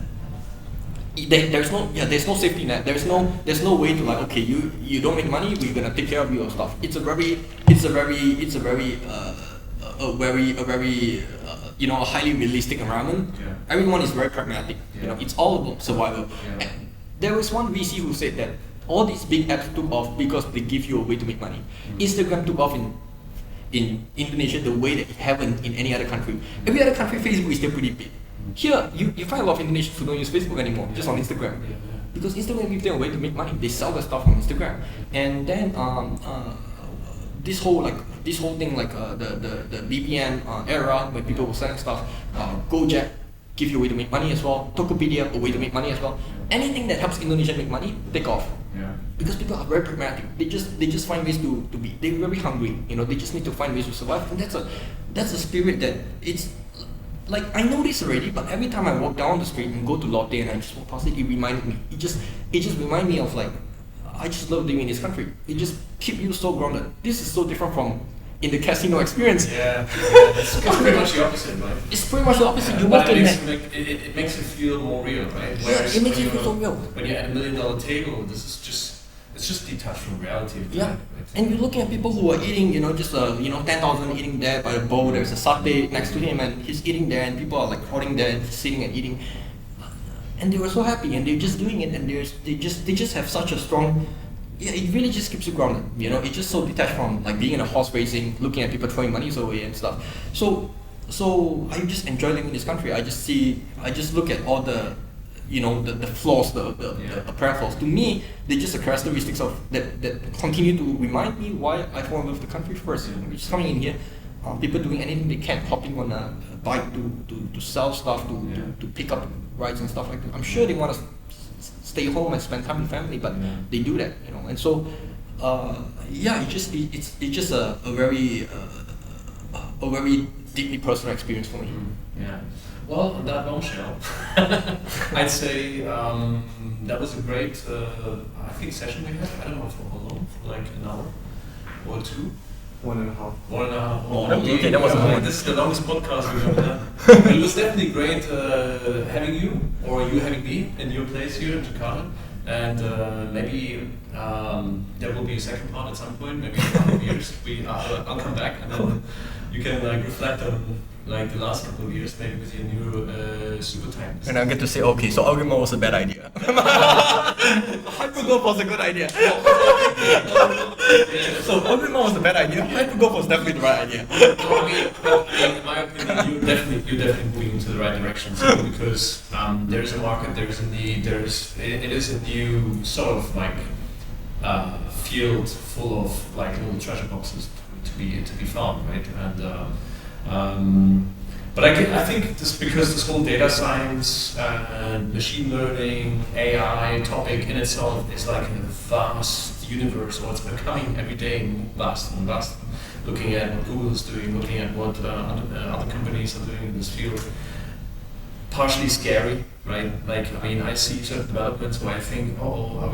there's no safety net. There's no way to like, okay, you don't make money, we're gonna take care of your stuff. It's a very a highly realistic environment. Yeah. Everyone is very pragmatic. Yeah. It's all about survival. Yeah. And there was one VC who said that all these big apps took off because they give you a way to make money. Instagram took off in Indonesia the way that it haven't in any other country. Every other country, Facebook is still pretty big. Here, you find a lot of Indonesians who don't use Facebook anymore, just on Instagram. Because Instagram gives them a way to make money. They sell their stuff on Instagram. And then this whole thing the BBM era when people were selling stuff, Gojek give you a way to make money as well, Tokopedia a way to make money as well. Anything that helps Indonesia make money, take off. Yeah. Because people are very pragmatic. They just find ways to be. They're very hungry. They just need to find ways to survive. And that's a spirit that it's like I know this already. But every time I walk down the street and go to Lotte and I just walk past it, it reminded me. It just reminds me of like I just love living in this country. It just keeps you so grounded. This is so different from in the casino experience. Yeah, it's pretty much the opposite, right? It's pretty much the opposite. Yeah, You walk in it makes it feel more real, right? Yeah, it makes it feel so real. When you're at $1 million table, it's just detached from reality. Yeah, right? and you're looking at people who are eating, just 10,000 eating there by the bowl. There's a satay next to him, and he's eating there, and people are like crowding there, and sitting and eating, and they were so happy, and they're just doing it, and they just have such a strong. Yeah, it really just keeps you grounded. It's just so detached from like being in a horse racing, looking at people throwing money away and stuff. So I just enjoy living in this country. I just look at all the, the flaws, the apparent flaws. To me, they're just the characteristics of that continue to remind me why I fall in love with the country first. Just coming in here, people doing anything they can, hopping on a bike to sell stuff, to pick up rides and stuff like that. I'm sure they want to stay home and spend time with family, but they do that, and so it's just a very deeply personal experience for me. Yeah. Well, on that bombshell, I'd say that was a great session we had. I don't know for how long, for like an hour or two. 1.5. 1.5. Oh, okay, that was long. This is the longest podcast we've ever done. But it was definitely great having you, or you having me, in your place here in Jakarta. And maybe there will be a second part at some point, maybe in a couple of years. I'll come back and then you can reflect on the last couple of years, maybe with your new super tank. And I get to say, okay, so Algorithm was a bad idea. Hypergrowth was a good idea. So Algorithm was a bad idea. Hypergrowth was definitely the right idea. In my opinion, you're definitely moving into the right direction. Simply because there is a market, there is a need, it is a new sort of field full of little treasure boxes to be found, right? And but I think this whole data science and machine learning, AI topic in itself is like a vast universe, or it's becoming every day vast and vast. Looking at what Google is doing, looking at what other companies are doing in this field, partially scary, right? I see certain developments where I think, are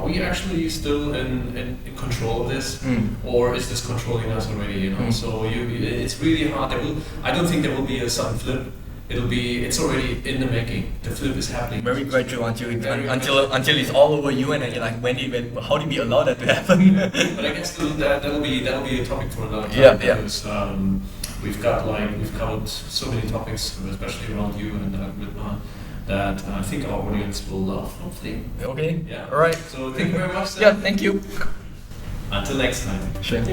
we actually still in control of this, or is this controlling us already? So it's really hard. I don't think there will be a sudden flip. It's already in the making. The flip is happening. Very gradual until it's all over you, and then you're like, how did we allow that to happen? But I guess that'll be a topic for another time. Yeah. Because, we've covered so many topics, especially around you and Ritma, that I think our audience will love, hopefully. Okay. Yeah. All right. So thank you very much. Yeah. Thank you. Until next time. Sure.